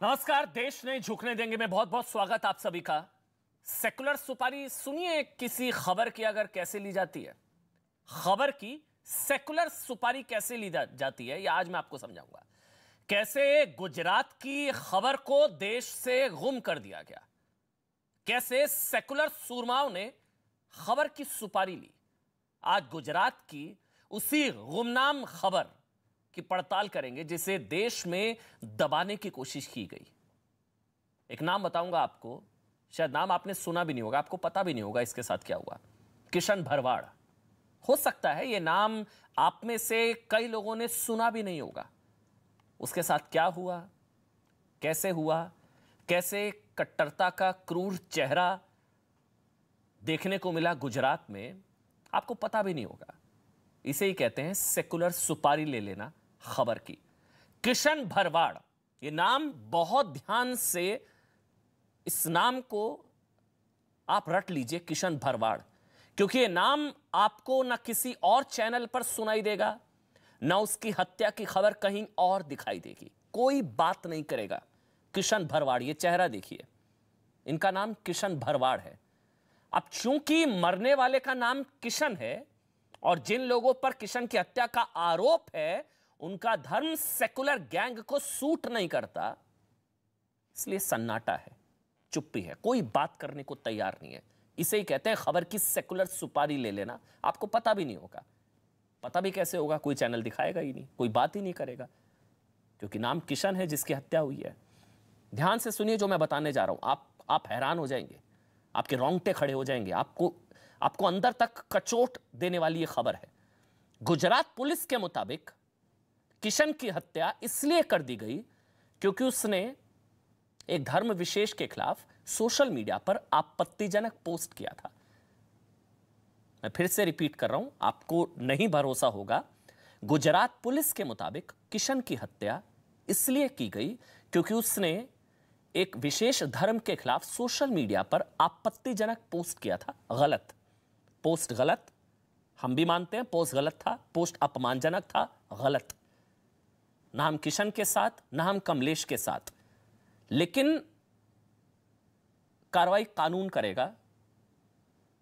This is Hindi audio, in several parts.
नमस्कार। देश नहीं झुकने देंगे में बहुत बहुत स्वागत आप सभी का। सेकुलर सुपारी सुनिए किसी खबर की अगर कैसे ली जाती है, खबर की सेकुलर सुपारी कैसे ली जाती है, यह आज मैं आपको समझाऊंगा। कैसे गुजरात की खबर को देश से गुम कर दिया गया, कैसे सेकुलर सूरमाओं ने खबर की सुपारी ली। आज गुजरात की उसी गुमनाम खबर की पड़ताल करेंगे जिसे देश में दबाने की कोशिश की गई। एक नाम बताऊंगा आपको, शायद नाम आपने सुना भी नहीं होगा, आपको पता भी नहीं होगा इसके साथ क्या हुआ। किशन भरवाड़। हो सकता है यह नाम आप में से कई लोगों ने सुना भी नहीं होगा। उसके साथ क्या हुआ, कैसे हुआ, कैसे कट्टरता का क्रूर चेहरा देखने को मिला गुजरात में, आपको पता भी नहीं होगा। इसे ही कहते हैं सेकुलर सुपारी ले लेना खबर की। किशन भरवाड़, ये नाम बहुत ध्यान से, इस नाम को आप रट लीजिए, किशन भरवाड़, क्योंकि ये नाम आपको ना किसी और चैनल पर सुनाई देगा, ना उसकी हत्या की खबर कहीं और दिखाई देगी। कोई बात नहीं करेगा। किशन भरवाड़, ये चेहरा देखिए, इनका नाम किशन भरवाड़ है। अब चूंकि मरने वाले का नाम किशन है और जिन लोगों पर किशन की हत्या का आरोप है उनका धर्म सेकुलर गैंग को सूट नहीं करता, इसलिए सन्नाटा है, चुप्पी है, कोई बात करने को तैयार नहीं है। इसे ही कहते हैं खबर की सेकुलर सुपारी ले लेना। आपको पता भी नहीं होगा। पता भी कैसे होगा, कोई चैनल दिखाएगा ही नहीं, कोई बात ही नहीं करेगा, क्योंकि नाम किशन है जिसकी हत्या हुई है। ध्यान से सुनिए जो मैं बताने जा रहा हूं, आप हैरान हो जाएंगे, आपके रोंगटे खड़े हो जाएंगे, आपको अंदर तक कचोट देने वाली यह खबर है। गुजरात पुलिस के मुताबिक किशन की हत्या इसलिए कर दी गई क्योंकि उसने एक धर्म विशेष के खिलाफ सोशल मीडिया पर आपत्तिजनक पोस्ट किया था। मैं फिर से रिपीट कर रहा हूं, आपको नहीं भरोसा होगा। गुजरात पुलिस के मुताबिक किशन की हत्या इसलिए की गई क्योंकि उसने एक विशेष धर्म के खिलाफ सोशल मीडिया पर आपत्तिजनक पोस्ट किया था। गलत पोस्ट, गलत, हम भी मानते हैं पोस्ट गलत था, पोस्ट अपमानजनक था, गलत। ना हम किशन के साथ, ना हम कमलेश के साथ, लेकिन कार्रवाई कानून करेगा,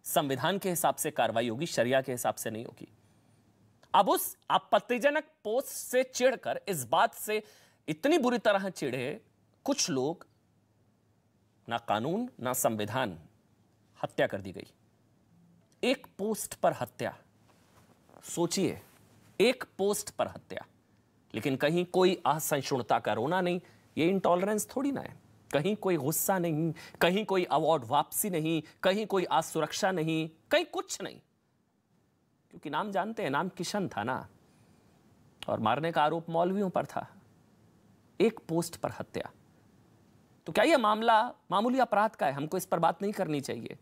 संविधान के हिसाब से कार्रवाई होगी, शरिया के हिसाब से नहीं होगी। अब उस आपत्तिजनक पोस्ट से चिढ़कर, इस बात से इतनी बुरी तरह चिढ़े कुछ लोग, ना कानून ना संविधान, हत्या कर दी गई। एक पोस्ट पर हत्या, सोचिए, एक पोस्ट पर हत्या। लेकिन कहीं कोई असहिष्णुता का रोना नहीं, ये इंटॉलरेंस थोड़ी ना है। कहीं कोई गुस्सा नहीं, कहीं कोई अवार्ड वापसी नहीं, कहीं कोई असुरक्षा नहीं, कहीं कुछ नहीं, क्योंकि नाम जानते हैं, नाम किशन था ना, और मारने का आरोप मौलवियों पर था। एक पोस्ट पर हत्या, तो क्या यह मामला मामूली अपराध का है? हमको इस पर बात नहीं करनी चाहिए,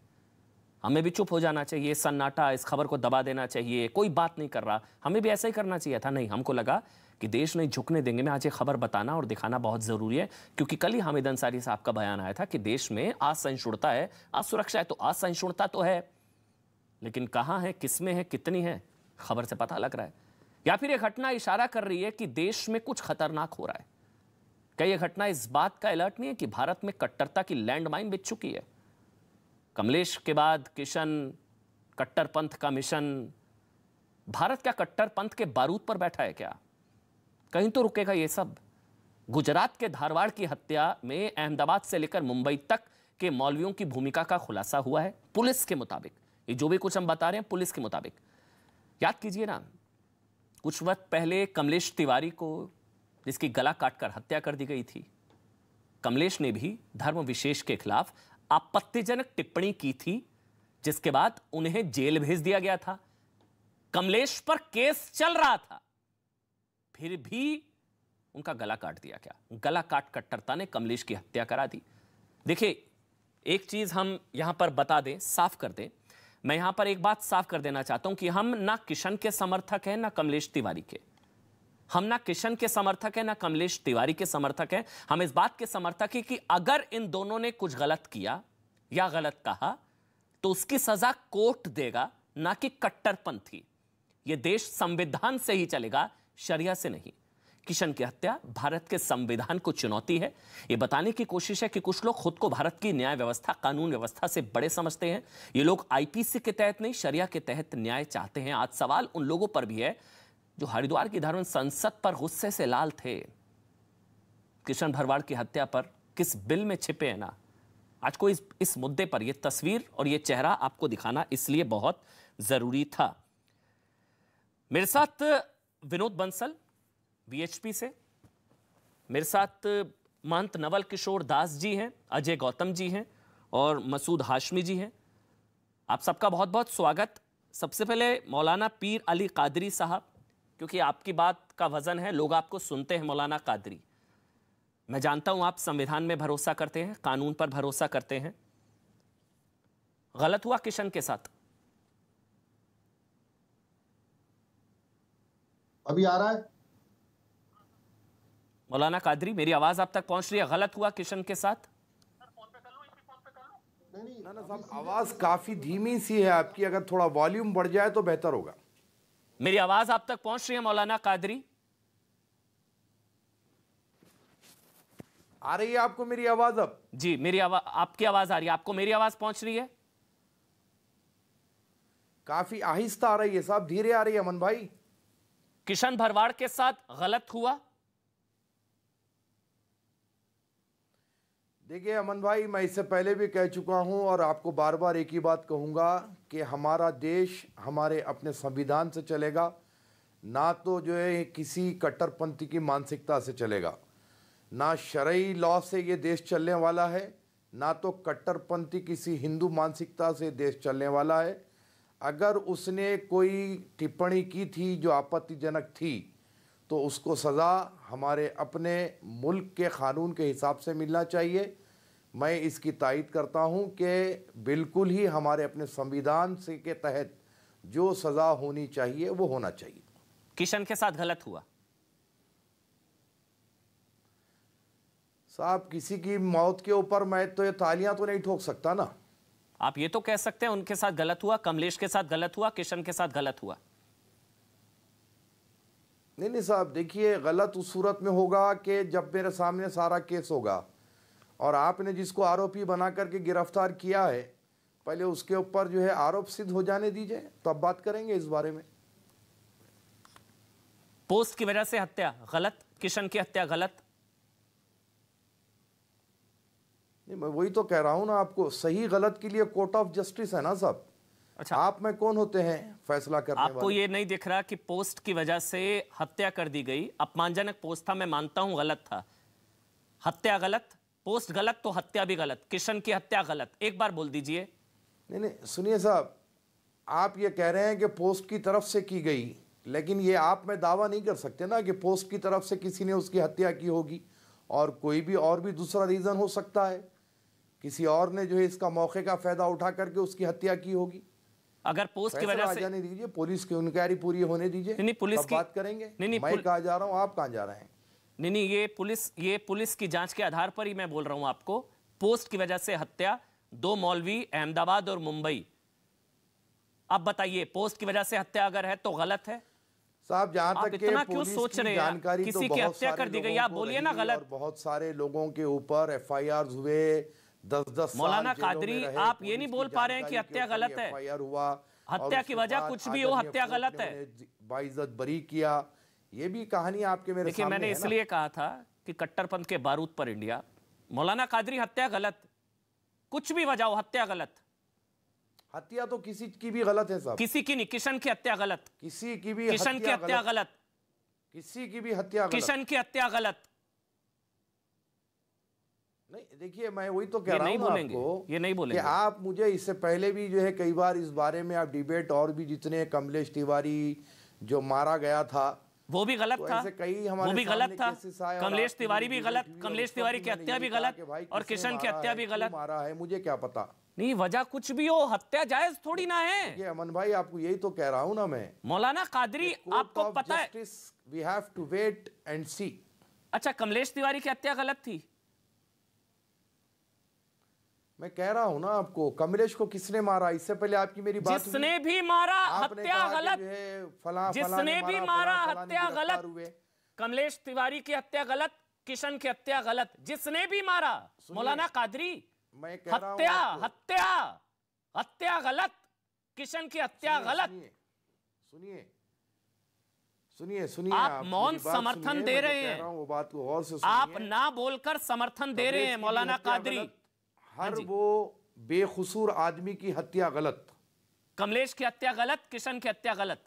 हमें भी चुप हो जाना चाहिए, सन्नाटा, इस खबर को दबा देना चाहिए, कोई बात नहीं कर रहा, हमें भी ऐसा ही करना चाहिए था? नहीं, हमको लगा कि देश नहीं झुकने देंगे में आज ये खबर बताना और दिखाना बहुत जरूरी है, क्योंकि कल ही हामिद अंसारी साहब का बयान आया था कि देश में असहिष्णुता है, असुरक्षा है। तो असहिष्णुता तो है, लेकिन कहां है, किसमें है, कितनी है, खबर से पता लग रहा है। या फिर यह घटना इशारा कर रही है कि देश में कुछ खतरनाक हो रहा है? क्या यह घटना इस बात का अलर्ट नहीं है कि भारत में कट्टरता की लैंडमाइन बिछ चुकी है? कमलेश के बाद किशन, कट्टरपंथ का मिशन, भारत क्या कट्टरपंथ के बारूद पर बैठा है क्या? कहीं तो रुकेगा ये सब। गुजरात के धारवाड़ की हत्या में अहमदाबाद से लेकर मुंबई तक के मौलवियों की भूमिका का खुलासा हुआ है पुलिस के मुताबिक। ये जो भी कुछ हम बता रहे हैं पुलिस के मुताबिक। याद कीजिए ना, कुछ वक्त पहले कमलेश तिवारी को, जिसकी गला काटकर हत्या कर दी गई थी, कमलेश ने भी धर्म विशेष के खिलाफ आपत्तिजनक टिप्पणी की थी, जिसके बाद उन्हें जेल भेज दिया गया था। कमलेश पर केस चल रहा था, फिर भी उनका गला काट दिया। क्या गला काट कट्टरता ने कमलेश की हत्या करा दी? देखिए, एक चीज हम यहां पर बता दें, साफ कर दें। मैं यहां पर एक बात साफ कर देना चाहता हूं कि हम ना किशन के समर्थक हैं ना कमलेश तिवारी के। हम ना किशन के समर्थक हैं ना कमलेश तिवारी के समर्थक हैं। हम इस बात के समर्थक हैं कि अगर इन दोनों ने कुछ गलत किया या गलत कहा तो उसकी सजा कोर्ट देगा, ना कि कट्टरपंथी। यह देश संविधान से ही चलेगा, शरिया से नहीं। किशन की हत्या भारत के संविधान को चुनौती है। यह बताने की कोशिश है कि कुछ लोग खुद को भारत की न्याय व्यवस्था, कानून व्यवस्था से बड़े समझते हैं। ये लोग आईपीसी के तहत नहीं, शरिया के तहत न्याय चाहते हैं। आज सवाल उन लोगों पर भी है जो हरिद्वार की धर्म संसद पर गुस्से से लाल थे। किशन भरवाड़ की हत्या पर किस बिल में छिपे हैं ना। आज को इस मुद्दे पर यह तस्वीर और यह चेहरा आपको दिखाना इसलिए बहुत जरूरी था। मेरे साथ विनोद बंसल वीएचपी से, मेरे साथ महंत नवल किशोर दास जी हैं, अजय गौतम जी हैं और मसूद हाशमी जी हैं। आप सबका बहुत बहुत स्वागत। सबसे पहले मौलाना पीर अली कादरी साहब, क्योंकि आपकी बात का वजन है, लोग आपको सुनते हैं मौलाना कादरी। मैं जानता हूं आप संविधान में भरोसा करते हैं, कानून पर भरोसा करते हैं। गलत हुआ किशन के साथ? अभी आ रहा है मौलाना कादरी, मेरी आवाज आप तक पहुंच रही है? गलत हुआ किशन के साथ? ना साहब, आवाज काफी धीमी सी है आपकी, अगर थोड़ा वॉल्यूम बढ़ जाए तो बेहतर होगा। मेरी आवाज आप तक पहुंच रही है मौलाना कादरी? आ रही है आपको मेरी आवाज? अब जी, मेरी आवाज, आपकी आवाज आ रही है। आपको मेरी आवाज पहुंच रही है? काफी आहिस्ता आ रही है साहब, धीरे आ रही है अमन भाई। किशन भरवाड़ के साथ गलत हुआ? देखिए अमन भाई, मैं इससे पहले भी कह चुका हूं और आपको बार बार एक ही बात कहूंगा कि हमारा देश हमारे अपने संविधान से चलेगा, ना तो जो है किसी कट्टरपंथी की मानसिकता से चलेगा। ना शरई लॉ से ये देश चलने वाला है, ना तो कट्टरपंथी किसी हिंदू मानसिकता से देश चलने वाला है। अगर उसने कोई टिप्पणी की थी जो आपत्तिजनक थी तो उसको सज़ा हमारे अपने मुल्क के क़ानून के हिसाब से मिलना चाहिए। मैं इसकी तायीद करता हूं कि बिल्कुल ही हमारे अपने संविधान से के तहत जो सज़ा होनी चाहिए वो होना चाहिए। किशन के साथ गलत हुआ? साहब, किसी की मौत के ऊपर मैं तो ये तालियां तो नहीं ठोक सकता ना। आप ये तो कह सकते हैं उनके साथ गलत हुआ, कमलेश के साथ गलत हुआ, किशन के साथ गलत हुआ। नहीं साहब, देखिए गलत उस सूरत में होगा कि जब मेरे सामने सारा केस होगा और आपने जिसको आरोपी बना करके गिरफ्तार किया है, पहले उसके ऊपर जो है आरोप सिद्ध हो जाने दीजिए, तब बात करेंगे इस बारे में। पोस्ट की वजह से हत्या गलत, किशन की हत्या गलत? नहीं, मैं वही तो कह रहा हूं ना आपको, सही गलत के लिए कोर्ट ऑफ जस्टिस है ना साहब। अच्छा, आप में कौन होते हैं फैसला करने वाले? आपको ये नहीं दिख रहा कि पोस्ट की वजह से हत्या कर दी गई? अपमानजनक पोस्ट था, मैं मानता हूं गलत था। हत्या गलत, पोस्ट गलत, तो हत्या भी गलत। किशन की हत्या गलत, एक बार बोल दीजिए। नहीं, सुनिए साहब, आप ये कह रहे हैं कि पोस्ट की तरफ से की गई, लेकिन ये आप में दावा नहीं कर सकते ना कि पोस्ट की तरफ से किसी ने उसकी हत्या की होगी। और कोई भी और भी दूसरा रीज़न हो सकता है, किसी और ने जो है इसका मौके का फ़ायदा उठा करके उसकी हत्या की होगी। अगर पोस्ट की वजह से जाने दीजिए, पुलिस की इंक्वायरी पूरी होने दीजिए, नहीं, पुलिस की बात करेंगे। नहीं, मैं कहाँ जा रहा हूँ, आप कहाँ जा रहे हैं? नहीं, ये पुलिस की जांच के आधार पर ही मैं बोल रहा हूं आपको। पोस्ट की वजह से हत्या, 2 मौलवी अहमदाबाद और मुंबई। अब बताइए, पोस्ट की वजह से हत्या अगर है तो गलत है? साहब, जहां तक इतना क्यों सोच रहे हैं? किसी की हत्या कर दी गई, आप बोलिए ना गलत। बहुत सारे लोगों के ऊपर एफआईआर हुए, 10-10 मौलाना कादरी, आप ये नहीं बोल पा रहे हैं कि हत्या गलत है? एफआईआर हुआ, हत्या की वजह कुछ भी हो, हत्या गलत है। बाइज्जत बरी किया, ये भी कहानी आपके मेरे देखिए, मैंने इसलिए कहा था कि कट्टरपंथ के बारूद पर इंडिया। मौलाना कादरी, हत्या गलत, कुछ भी वजह हो, हत्या गलत। हत्या तो किसी की भी गलत है साहब। किसी की नहीं, किशन की हत्या गलत। किसी की भी किशन की हत्या गलत, किसी की भी हत्या गलत, किशन की हत्या गलत। नहीं, देखिए मैं वही तो कह रहा हूं आपको, ये नहीं बोलेंगे कि आप मुझे इससे पहले भी जो है कई बार इस बारे में आप डिबेट, और भी जितने कमलेश तिवारी जो मारा गया था वो भी गलत था, वो भी गलत था। कमलेश तिवारी भी गलत, कमलेश तिवारी की हत्या भी गलत और किशन की हत्या भी गलत। मारा है मुझे क्या पता। नहीं, वजह कुछ भी हो, हत्या जायज थोड़ी ना है। ये अमन भाई, आपको यही तो कह रहा हूं ना मैं। मौलाना कादरी, आपको पता है, we have to wait and see. अच्छा, कमलेश तिवारी की हत्या गलत थी? मैं कह रहा हूं ना आपको, कमलेश को किसने मारा? इससे पहले आपकी मेरी बात, जिसने भी मारा हत्या गलत, फला जिसने भी मारा हत्या गलत। कमलेश तिवारी की हत्या गलत, किशन की हत्या गलत, जिसने भी मारा मौलाना कादरी, मैं कह रहा हूं हत्या आपको। हत्या हत्या गलत, किशन की हत्या गलत। सुनिए सुनिए सुनिए, आप मौन मेरी बात समर्थन सुनिए, दे मैं जो रहे कह हैं। रहा हूं वो बात को और से आप सुनिए। ना बोलकर समर्थन दे रहे हैं मौलाना कादरी। हर जी। वो बेकसूर आदमी की हत्या गलत। कमलेश की हत्या गलत, किशन की हत्या गलत।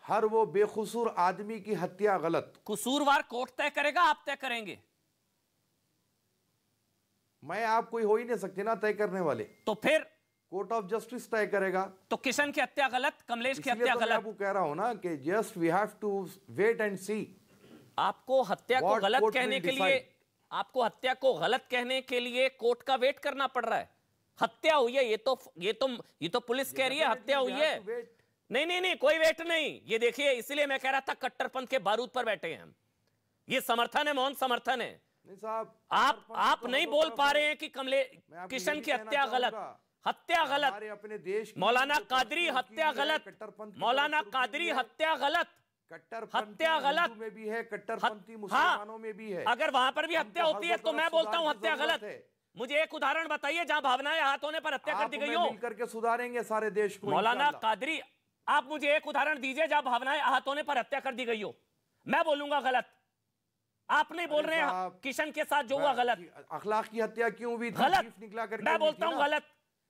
हर वो बेकसूर आदमी की हत्या गलत। कसूरवार कोर्ट तय करेगा, आप तय करेंगे? मैं आप कोई हो ही नहीं सकते ना तय करने वाले, तो फिर कोर्ट ऑफ जस्टिस तय करेगा। तो किशन की हत्या गलत, कमलेश की इसलिए हत्या तो मैं गलत। आपको कह रहा हूं ना कि just we have to wait and see. आपको हत्या को What गलत court कहने will के लिए, decide? आपको हत्या को गलत कहने के लिए कोर्ट का वेट करना पड़ रहा है। हत्या हुई है, ये तो पुलिस कह रही है हत्या हुई है। नहीं नहीं नहीं, कोई वेट नहीं। ये देखिए, इसलिए मैं कह रहा था कट्टरपंथ के बारूद पर बैठे हैं हम। ये समर्थन है, मौन समर्थन है। नहीं साहब, आप नहीं बोल पा रहे हैं कि किशन की हत्या गलत, हत्या गलत, हमारे अपने देश की मौलाना जो कादरी तरक्की हत्या हुई है, गलत, कट्टरपंथ की मौलाना तरफ कादरी रुकी है। हत्या गलत, कट्टरपंथी हत्या गलत हिंदू में भी है, कट्टरपंथी मुसलमानों में भी है। अगर वहां पर भी हत्या हमको होती हर है तो तरफ मैं बोलता हूं सुधार की हत्या जरूरत गलत। है। मुझे एक उदाहरण बताइए जहां भावनाएं हाथ होने पर हत्या कर दी गई हो। मिलकर के सुधारेंगे सारे देश को मौलाना इंशाअल्लाह। कादरी, आप मुझे एक उदाहरण दीजिए जहां भावनाएं आहत होने पर हत्या कर दी गई हो। मैं बोलूंगा गलत, आप नहीं बोल रहे हैं किशन के साथ जो हुआ गलत। अखलाक की हत्या क्यों हुई थी? गलत, चीफ निकला करके मैं हुई बोलता थी हूं ना। गलत,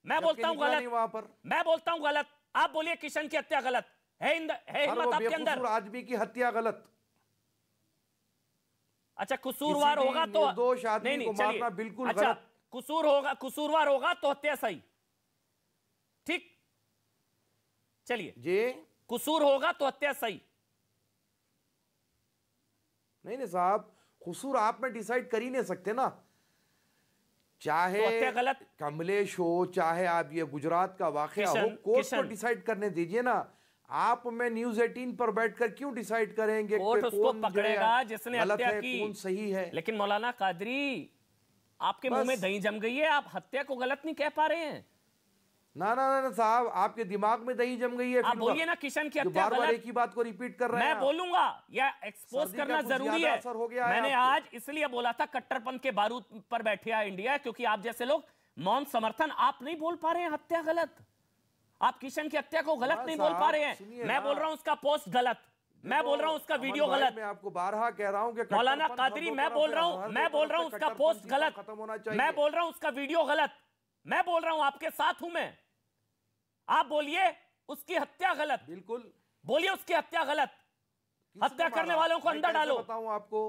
मैं जबकि बोलता हूं निकला गलत, नहीं वहां पर। मैं बोलता हूं गलत। आप बोलिए किशन की हत्या गलत है, हर हिम्मत वो आपके अंदर? बेकसूर आदमी की हत्या गलत। अच्छा, कसूरवार किसी भी होगा तो निर्दोष आदमी नहीं को चलिए। मारना बिल्कुल अच्छा, गलत। कसूरवार होगा तो हत्या सही, ठीक? चलिए, जी कसूर होगा तो हत्या सही। नहीं साहब, कसूर आप में डिसाइड कर ही नहीं सकते ना। चाहे तो हत्या गलत, कमलेश हो, चाहे आप ये गुजरात का वाकया हो, कोर्ट को डिसाइड करने दीजिए ना। आप में न्यूज 18 पर बैठकर क्यों डिसाइड करेंगे? कोर्ट उसको पकड़ेगा जिसने गलत हत्या है, की, कौन सही है। लेकिन मौलाना कादरी, आपके मुंह में दही जम गई है, आप हत्या को गलत नहीं कह पा रहे हैं। ना ना ना साहब, आपके दिमाग में दही जम गई है। आप बोलिए ना किशन की हत्या बार-बार गलत। एक ही बात को रिपीट कर रहे हैं। मैं बोलूंगा, या एक्सपोज करना जरूरी है। मैंने आज इसलिए बोला था कट्टरपंथ के बारूद पर बैठे है इंडिया, क्योंकि आप जैसे लोग मौन समर्थन, आप नहीं बोल पा रहे हैं हत्या गलत। आप किशन की हत्या को गलत नहीं बोल पा रहे हैं। मैं बोल रहा हूं उसका पोस्ट गलत, मैं बोल रहा हूं उसका वीडियो गलत। मैं आपको बारहा कह रहा हूं कि मौलाना कादरी, मैं बोल रहा हूं उसका पोस्ट गलत, मैं बोल रहा हूं उसका वीडियो गलत, मैं बोल रहा हूं आपके साथ हूं मैं। आप बोलिए उसकी हत्या गलत, बिल्कुल बोलिए उसकी हत्या गलत। हत्या करने वालों को अंदर डालो, बताऊं आपको,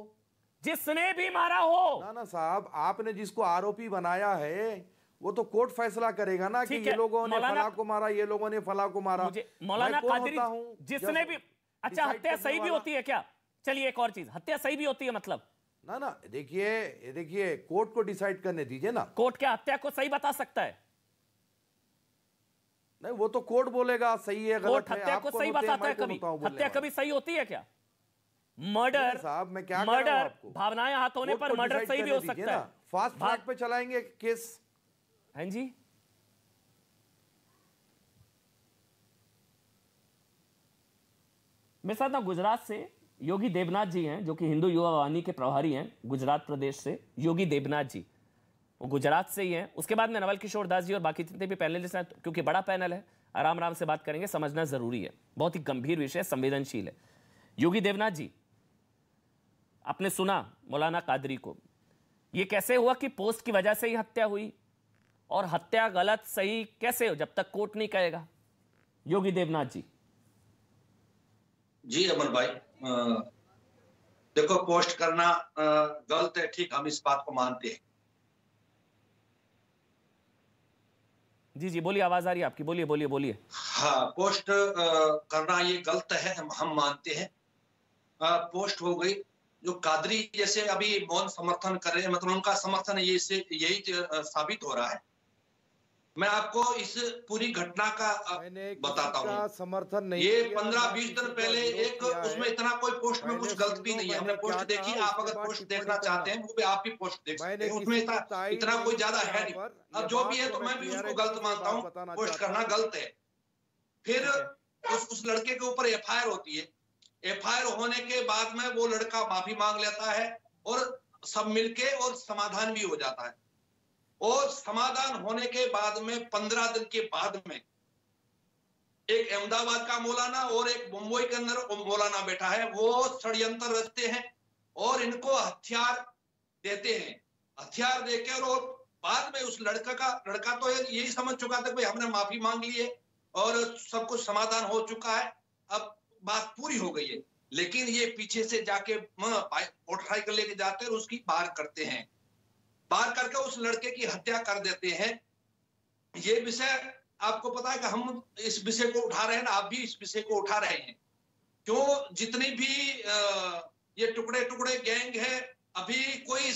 जिसने भी मारा हो। ना ना साहब, आपने जिसको आरोपी बनाया है वो तो कोर्ट फैसला करेगा ना कि ये लोगों ने फला को मारा, ये लोगों ने फला को मारा। मौलाना कादरी, जिसने भी, अच्छा हत्या सही भी होती है क्या? चलिए एक और चीज, हत्या सही भी होती है मतलब? ना ना, देखिए कोर्ट को डिसाइड करने दीजिए ना। कोर्ट क्या हत्या को सही बता सकता है? नहीं, वो तो कोर्ट बोलेगा सही है गलत है। हत्या को सही बताता है कभी? हत्या कभी सही होती है क्या? मर्डर साहब, मैं क्या मर्डर, भावनाएं हाथ होने पर मर्डर सही भी हो सकता है। फास्ट ट्रैक पे चलाएंगे केस। हाँ जी, मेरे साथ ना गुजरात से योगी देवनाथ जी हैं, जो कि हिंदू युवा वाहिनी के प्रभारी हैं गुजरात प्रदेश से। योगी देवनाथ जी वो गुजरात से ही हैं। उसके बाद में नवल किशोर दास जी और बाकी जितने भी पैनलिस्ट हैं, क्योंकि बड़ा पैनल है, आराम आराम से बात करेंगे, समझना जरूरी है, बहुत ही गंभीर विषय, संवेदनशील है। योगी देवनाथ जी, आपने सुना मौलाना कादरी को, यह कैसे हुआ कि पोस्ट की वजह से ही हत्या हुई? और हत्या गलत सही कैसे हो जब तक कोर्ट नहीं कहेगा? योगी देवनाथ जी। जी अमन भाई, देखो पोस्ट करना गलत है, ठीक, हम इस बात को मानते हैं। जी जी बोलिए, आवाज आ रही है आपकी, बोलिए बोलिए बोलिए। हाँ, पोस्ट करना ये गलत है, हम मानते हैं। पोस्ट हो गई, जो कादरी जैसे अभी मौन समर्थन कर रहे हैं, मतलब उनका समर्थन यही साबित हो रहा है। मैं आपको इस पूरी घटना का बताता हूँ। समर्थन नहीं, ये 15-20 दिन पहले एक उसमें इतना कोई पोस्ट में कुछ गलत भी नहीं है। हमने पोस्ट देखी, आप अगर पोस्ट देखना चाहते हैं वो भी आप भी पोस्ट देख सकते हैं, उसमें इतना कोई ज्यादा है नहीं। अब जो भी है तो मैं भी उसको गलत मानता हूँ, पोस्ट करना गलत है। फिर उस लड़के के ऊपर FIR होती है, एफआईआर होने के बाद में वो लड़का माफी मांग लेता है और सब मिलके और समाधान भी हो जाता है। और समाधान होने के बाद में 15 दिन के बाद में एक अहमदाबाद का मौलाना और एक मुंबई के अंदर मौलाना बैठा है, वो षड्यंत्र रचते हैं और इनको हथियार देते हैं। हथियार देकर और बाद में उस लड़का तो यही समझ चुका था कि हमने माफी मांग ली है और सब कुछ समाधान हो चुका है, अब बात पूरी हो गई है। लेकिन ये पीछे से जाके मोटरसाइकिल लेके जाते हैं और उसकी बाहर करते हैं, बाहर करके उस लड़के की हत्या कर देते हैं। ये विषय आपको पता है कि हम इस विषय को उठा रहे हैं, आप भी इस विषय को उठा रहे हैं। क्यों जितनी भी ये टुकड़े टुकड़े गैंग है, अभी कोई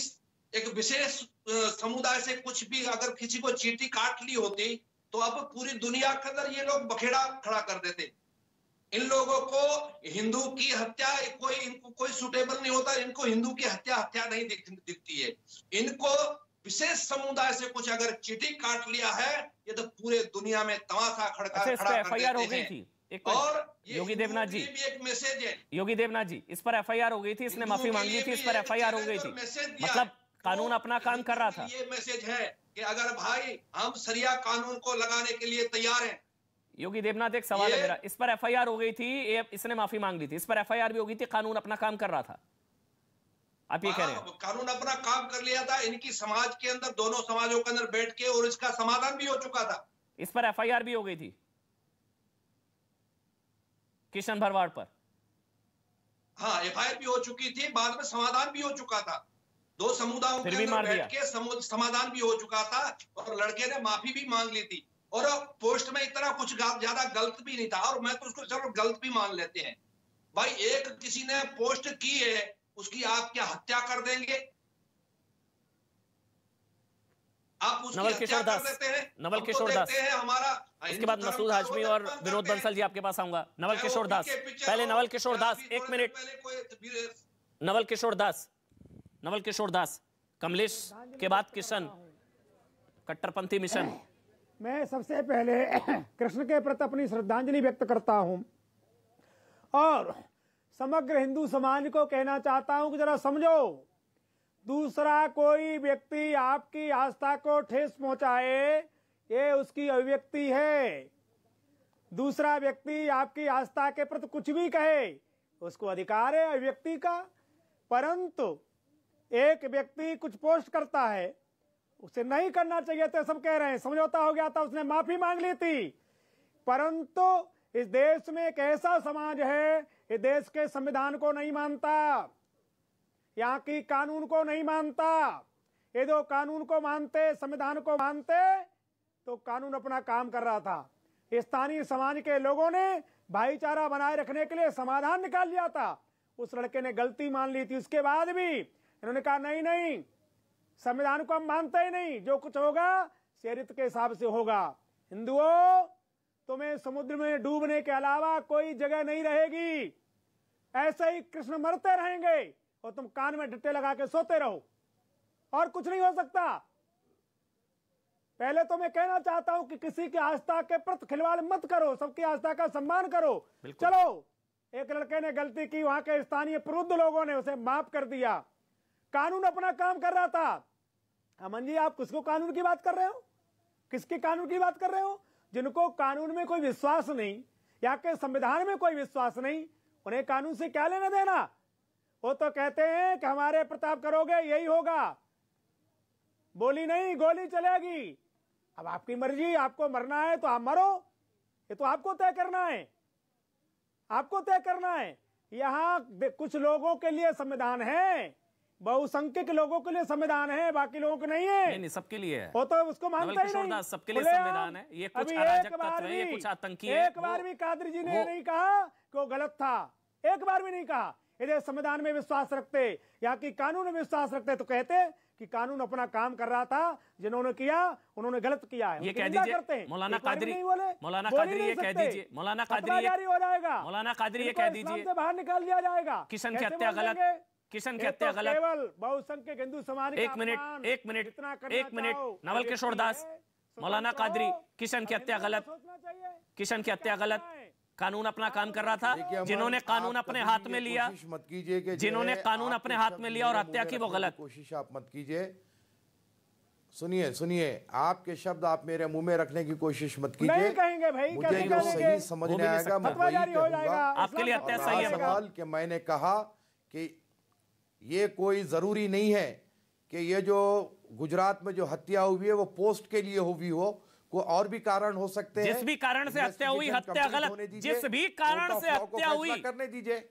एक विशेष समुदाय से कुछ भी अगर किसी को चींटी काट ली होती तो अब पूरी दुनिया के अंदर ये लोग बखेड़ा खड़ा कर देते। इन लोगों को हिंदू की हत्या इनको कोई सुटेबल नहीं होता, इनको हिंदू की हत्या नहीं दिखती है। इनको विशेष समुदाय से कुछ अगर चींटी काट लिया है, ये तो पूरे दुनिया में तमाशा खड़ा कर देते हैं। और योगी देवनाथ जी भी एक मैसेज है, योगी देवनाथ जी, इस पर एफआईआर हो गई थी, इसने माफी मांग ली थी, इस पर एफआईआर हो गई थी, मतलब कानून अपना काम कर रहा था। ये मैसेज है कि अगर भाई हम शरिया कानून को लगाने के लिए तैयार हैं। योगी देवनाथ, एक सवाल है मेरा, इस पर एफआईआर हो गई थी, इसने माफी मांग ली थी, इस पर एफआईआर भी हो गई थी, कानून अपना काम कर रहा था, आप ये कह रहे हैं? कानून अपना काम कर लिया था, इनकी समाज के अंदर, दोनों समाजों के अंदर बैठ के, और इसका समाधान भी हो चुका था। इस पर एफआईआर भी हो गई थी किशन भरवाड़ पर। हाँ, एफआईआर भी हो चुकी थी, बाद में समाधान भी हो चुका था, दो समुदायों के अंदर बैठ के समाधान भी हो चुका था और लड़के ने माफी भी मांग ली थी। और पोस्ट में इतना कुछ ज्यादा गलत भी नहीं था, और मैं तो उसको चलो गलत भी मान लेते हैं भाई। एक किसी ने पोस्ट की है, उसकी आप क्या हत्या कर देंगे? आप उसकी हत्या कर देते हैं। नवल किशोर दास, हमारा इसके बाद मसूद हाशमी और विनोद बंसल जी आपके पास आऊंगा। नवल किशोर दास, पहले नवल किशोर दास, एक मिनट। नवल किशोर दास, कमलेश के बाद किशन, कट्टरपंथी मिशन। मैं सबसे पहले कृष्ण के प्रति अपनी श्रद्धांजलि व्यक्त करता हूं और समग्र हिंदू समाज को कहना चाहता हूं कि जरा समझो, दूसरा कोई व्यक्ति आपकी आस्था को ठेस पहुंचाए, ये उसकी अभिव्यक्ति है। दूसरा व्यक्ति आपकी आस्था के प्रति कुछ भी कहे, उसको अधिकार है अभिव्यक्ति का। परंतु एक व्यक्ति कुछ पोस्ट करता है, उसे नहीं करना चाहिए था, सब कह रहे हैं, समझौता हो गया था, उसने माफी मांग ली थी। परंतु इस देश में एक ऐसा समाज है, इस देश के संविधान को नहीं मानता, यहाँ की कानून को नहीं मानता। ये दो कानून को मानते, संविधान को मानते, तो कानून अपना काम कर रहा था। स्थानीय समाज के लोगों ने भाईचारा बनाए रखने के लिए समाधान निकाल लिया था। उस लड़के ने गलती मान ली थी, उसके बाद भी इन्होंने कहा नहीं, संविधान को हम मानते ही नहीं, जो कुछ होगा शरीयत के हिसाब से होगा। हिंदुओं, तुम्हें समुद्र में डूबने के अलावा कोई जगह नहीं रहेगी। ऐसे ही कृष्ण मरते रहेंगे और तुम कान में डट्टे लगा के सोते रहो, और कुछ नहीं हो सकता। पहले तो मैं कहना चाहता हूं कि किसी की आस्था के प्रति खिलवाड़ मत करो, सबकी आस्था का सम्मान करो। चलो, एक लड़के ने गलती की, वहां के स्थानीय प्रबुद्ध लोगों ने उसे माफ कर दिया, कानून अपना काम कर रहा था। अमन जी, आप किसको कानून की बात कर रहे हो? किसके कानून की बात कर रहे हो? जिनको कानून में कोई विश्वास नहीं, या के संविधान में कोई विश्वास नहीं, उन्हें कानून से क्या लेना देना? वो तो कहते हैं कि हमारे प्रताप करोगे यही होगा, बोली नहीं गोली चलेगी। अब आपकी मर्जी, आपको मरना है तो आप मरो, ये तो आपको तय करना है, आपको तय करना है। यहाँ कुछ लोगों के लिए संविधान है, बहुसंख्यक लोगों के लिए संविधान है, बाकी लोगों को नहीं है। नहीं, सबके लिए है। वो तो उसको मानता ही नहीं। सबके लिए संविधान है। ये कुछ अराजक तत्व है, ये कुछ आतंकी है। एक बार भी कादरी जी ने नहीं कहा कि वो गलत था, एक बार भी नहीं कहा। यदि संविधान में विश्वास रखते, यहाँ की कानून में विश्वास रखते, तो कहते कि कानून अपना काम कर रहा था, जिन्होंने किया उन्होंने गलत किया है। ये कह दीजिए मौलाना कादरी, मौलाना कादरी ये कह दीजिए, मौलाना कादरी जारी हो जाएगा, मौलाना कादरी ये कह दीजिए बाहर निकाल दिया जाएगा। किशन की हत्या गलत, किशन की हत्या गलत। केवल बहुसंख्यक हिंदू समाज। एक मिनट, नवल किशोर दास, मौलाना कादरी, किशन की हत्या गलत, किशन की हत्या गलत, कानून अपना काम कर रहा था। जिन्होंने कानून अपने हाथ में लिया, मत कीजिए कि जिन्होंने कानून अपने हाथ में लिया और हत्या की, वो गलत। कोशिश आप मत कीजिए। सुनिए, आपके शब्द आप मेरे मुंह में रखने की कोशिश मत कीजिए। नहीं कहेंगे भाई, मुझे जो सही समझ में आएगा मैं वही कहूंगा। आपके लिए हत्या सही है? सवाल कि मैंने कहा कि ये कोई जरूरी नहीं है कि ये जो गुजरात में जो हत्या हुई है वो पोस्ट के लिए हुई हो, कोई और भी कारण हो सकते हैं। जिस भी कारण से हत्या हुई, हत्या गलत। जिस भी कारण से हत्या हुई करने दीजिए।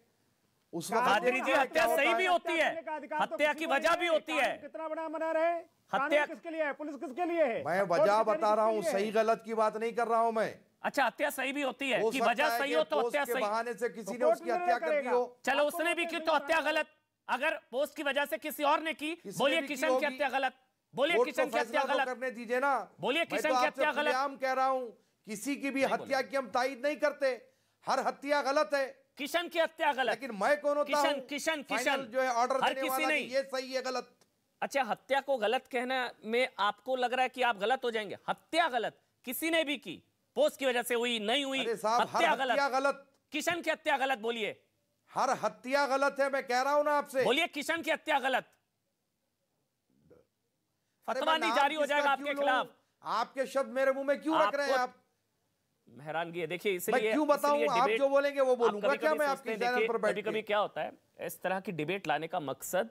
उस कादरी जी, हत्या सही भी होती है, हत्या की वजह भी होती है। कितना बड़ा मना रहे, हत्या किसके लिए है, पुलिस किसके लिए है? मैं वजह बता रहा हूँ, सही गलत की बात नहीं कर रहा हूँ मैं। अच्छा, हत्या सही भी होती है कि वजह सही हो तो हत्या सही। बहाने से किसी ने उसकी हत्या कर दी हो, चलो उसने भी की तो हत्या गलत। अगर पोस्ट की वजह से किसी और ने की, बोलिए किशन की हत्या गलत, बोलिए किशन की हत्या गलत करने दीजिए ना। बोलिए किशन की हत्या गलत। मैं कह रहा हूँ किसी की भी हत्या की हम तायद नहीं करते, हर हत्या गलत है। किशन की हत्या गलत, लेकिन मैं कौन होता हूं? किशन जो है ऑर्डर हर देने किसी वाला नहीं। ये सही है गलत। अच्छा, हत्या को गलत कहने में आपको लग रहा है कि आप गलत हो जाएंगे? हत्या गलत किसी ने भी की, पोस्ट की वजह से हुई, नहीं हुई, हत्या गलत। किशन की हत्या गलत बोलिए। हर हत्या गलत है, मैं कह रहा हूं ना आपसे। बोलिए किशन की हत्या गलत। फतवा नहीं जारी हो जाएगा आपके खिलाफ। आपके शब्द मेरे मुंह में क्यों रख रहे हैं आप? हैरानगी है। देखिए, इसलिए मैं क्यों बताऊं? आप जो बोलेंगे वो बोलूंगा। क्या मैं आपके चैनल पर बैठ के? कभी क्या होता है, इस तरह की डिबेट लाने का मकसद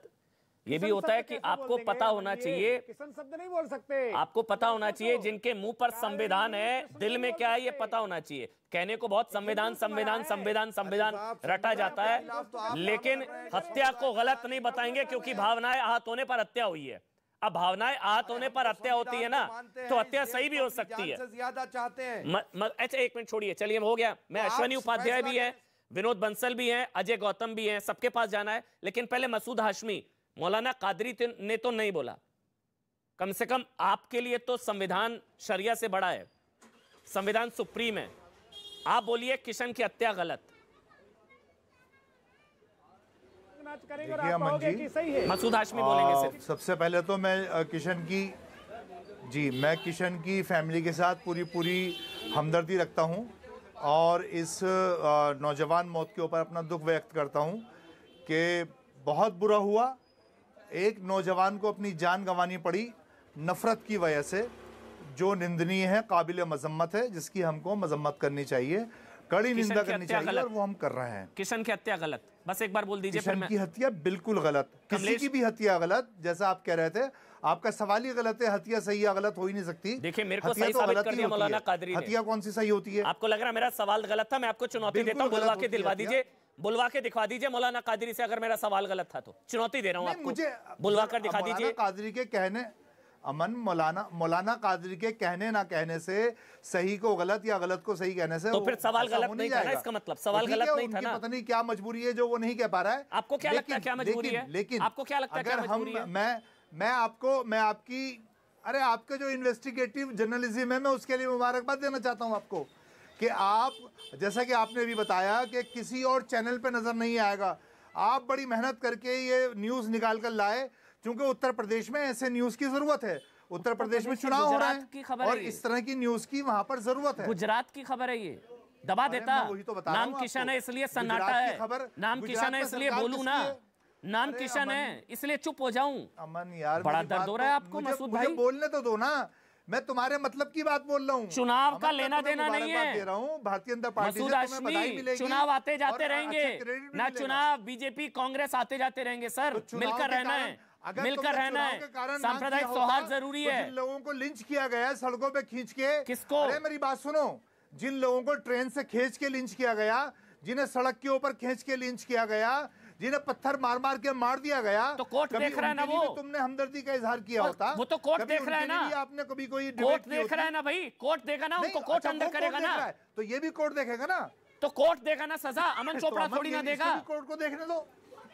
ये भी होता है कि आपको पता होना चाहिए, किशन शब्द नहीं बोल सकते। आपको पता होना चाहिए जिनके मुंह पर संविधान है, दिल में क्या है ये पता होना चाहिए। कहने को बहुत संविधान संविधान संविधान संविधान रटा जाता है, लेकिन हत्या को गलत नहीं बताएंगे क्योंकि भावनाएं आहत होने पर हत्या हुई है। अब भावनाएं आहत होने पर हत्या होती है ना, तो हत्या सही भी हो सकती है। ज्यादा चाहते हैं। अच्छा, एक मिनट छोड़िए, चलिए हो गया। मैं अश्वनी उपाध्याय भी है, विनोद बंसल भी हैं, अजय गौतम भी हैं, सबके पास जाना है। लेकिन पहले मसूद हाशमी, मौलाना कादरी ने तो नहीं बोला, कम से कम आपके लिए तो संविधान शरिया से बड़ा है, संविधान सुप्रीम है। आप बोलिए किशन की हत्या गलत। मसूद हाशमी बोलेंगे सिर्फ। सबसे पहले तो मैं किशन की फैमिली के साथ पूरी हमदर्दी रखता हूं और इस नौजवान मौत के ऊपर अपना दुख व्यक्त करता हूं कि बहुत बुरा हुआ। एक नौजवान को अपनी जान गंवानी पड़ी नफरत की वजह से, जो निंदनीय है, काबिल मजम्मत है, जिसकी हमको मजम्मत करनी चाहिए, कड़ी निंदा करनी चाहिए, और वो हम कर रहे हैं। किशन की हत्या गलत, बस एक बार बोल दीजिए। किशन की हत्या बिल्कुल गलत, किसी की भी हत्या गलत। जैसा आप कह रहे थे, आपका सवाल ही गलत है। हत्या सही या गलत हो ही नहीं सकती। देखिए, मेरे को सही साबित कर दिया मौलाना कादरी ने। हत्या कौन सी सही होती है? आपको लग रहा है मेरा सवाल गलत था? मैं आपको चुनौती देता हूं, बुलवा के दिलवा दीजिए, बुलवा के दिखवा दीजिए मौलाना कादरी से, अगर मेरा सवाल गलत था तो। चुनौती दे रहा हूं आपको, मुझे बुलवा कर दिखा दीजिए। कादरी के कहने, अमन, मौलाना कादरी के कहने ना कहने से, सही को गलत या गलत को सही कहने से तो फिर सवाल गलत नहीं था ना, इसका मतलब सवाल गलत नहीं था ना। पता नहीं क्या मजबूरी है जो वो नहीं कह पा रहा है। आपको क्या लगता है क्या मजबूरी है? लेकिन आपको क्या लगता है क्या मजबूरी है? मैं आपके जो इन्वेस्टिगेटिव जर्नलिज्म है, मैं उसके लिए मुबारकबाद देना चाहता हूं आपको कि आप, जैसा कि आपने भी बताया कि किसी और चैनल पे नजर नहीं आएगा, आप बड़ी मेहनत करके ये न्यूज निकाल कर लाए, क्योंकि उत्तर प्रदेश में ऐसे न्यूज की जरूरत है। उत्तर प्रदेश में चुनाव हो रहा है और इस तरह की न्यूज की वहां पर जरूरत है। गुजरात की खबर है ये, दबा देता। नाम किशन है इसलिए सन्नाटा है, नाम किशन है इसलिए बोलूं ना, नाम किशन है इसलिए चुप हो जाऊं। अमन यार, बड़ा दर्द हो रहा है आपको मसूद भाई। बोलने तो दो ना, मैं तुम्हारे मतलब की बात बोल रहा हूँ। चुनाव का लेना देना नहीं है। दे रहा हूँ भारतीय जनता पार्टी से, तुम्हें बधाई मिलेगी। चुनाव आते जाते रहेंगे ना, चुनाव बीजेपी कांग्रेस आते जाते रहेंगे सर, मिलकर रहना है, मिलकर रहना है, सांप्रदायिक सौहार्द जरूरी है। जिन लोगों को लिंच किया गया सड़कों पे खींच के, किसको? अरे मेरी बात सुनो, जिन लोगों को ट्रेन से खींच के लिंच किया गया, जिन्हें सड़क के ऊपर खींच के लिंच किया गया, जिन्हें पत्थर मार मार के मार दिया गया, तो कोर्ट देख रहा है ना, वो तुमने हमदर्दी का इजहार किया होता। वो तो कोर्ट देख रहा है ना, आपने कभी कोई कोर्ट देख रहा है ना भाई, कोर्ट देगा ना उनको, कोर्ट अंदर करेगा ना, तो ये भी कोर्ट देखेगा ना, तो कोर्ट देगा ना सजा। अमन चोपड़ा थोड़ी ना देगा। कोर्ट को देखने दो,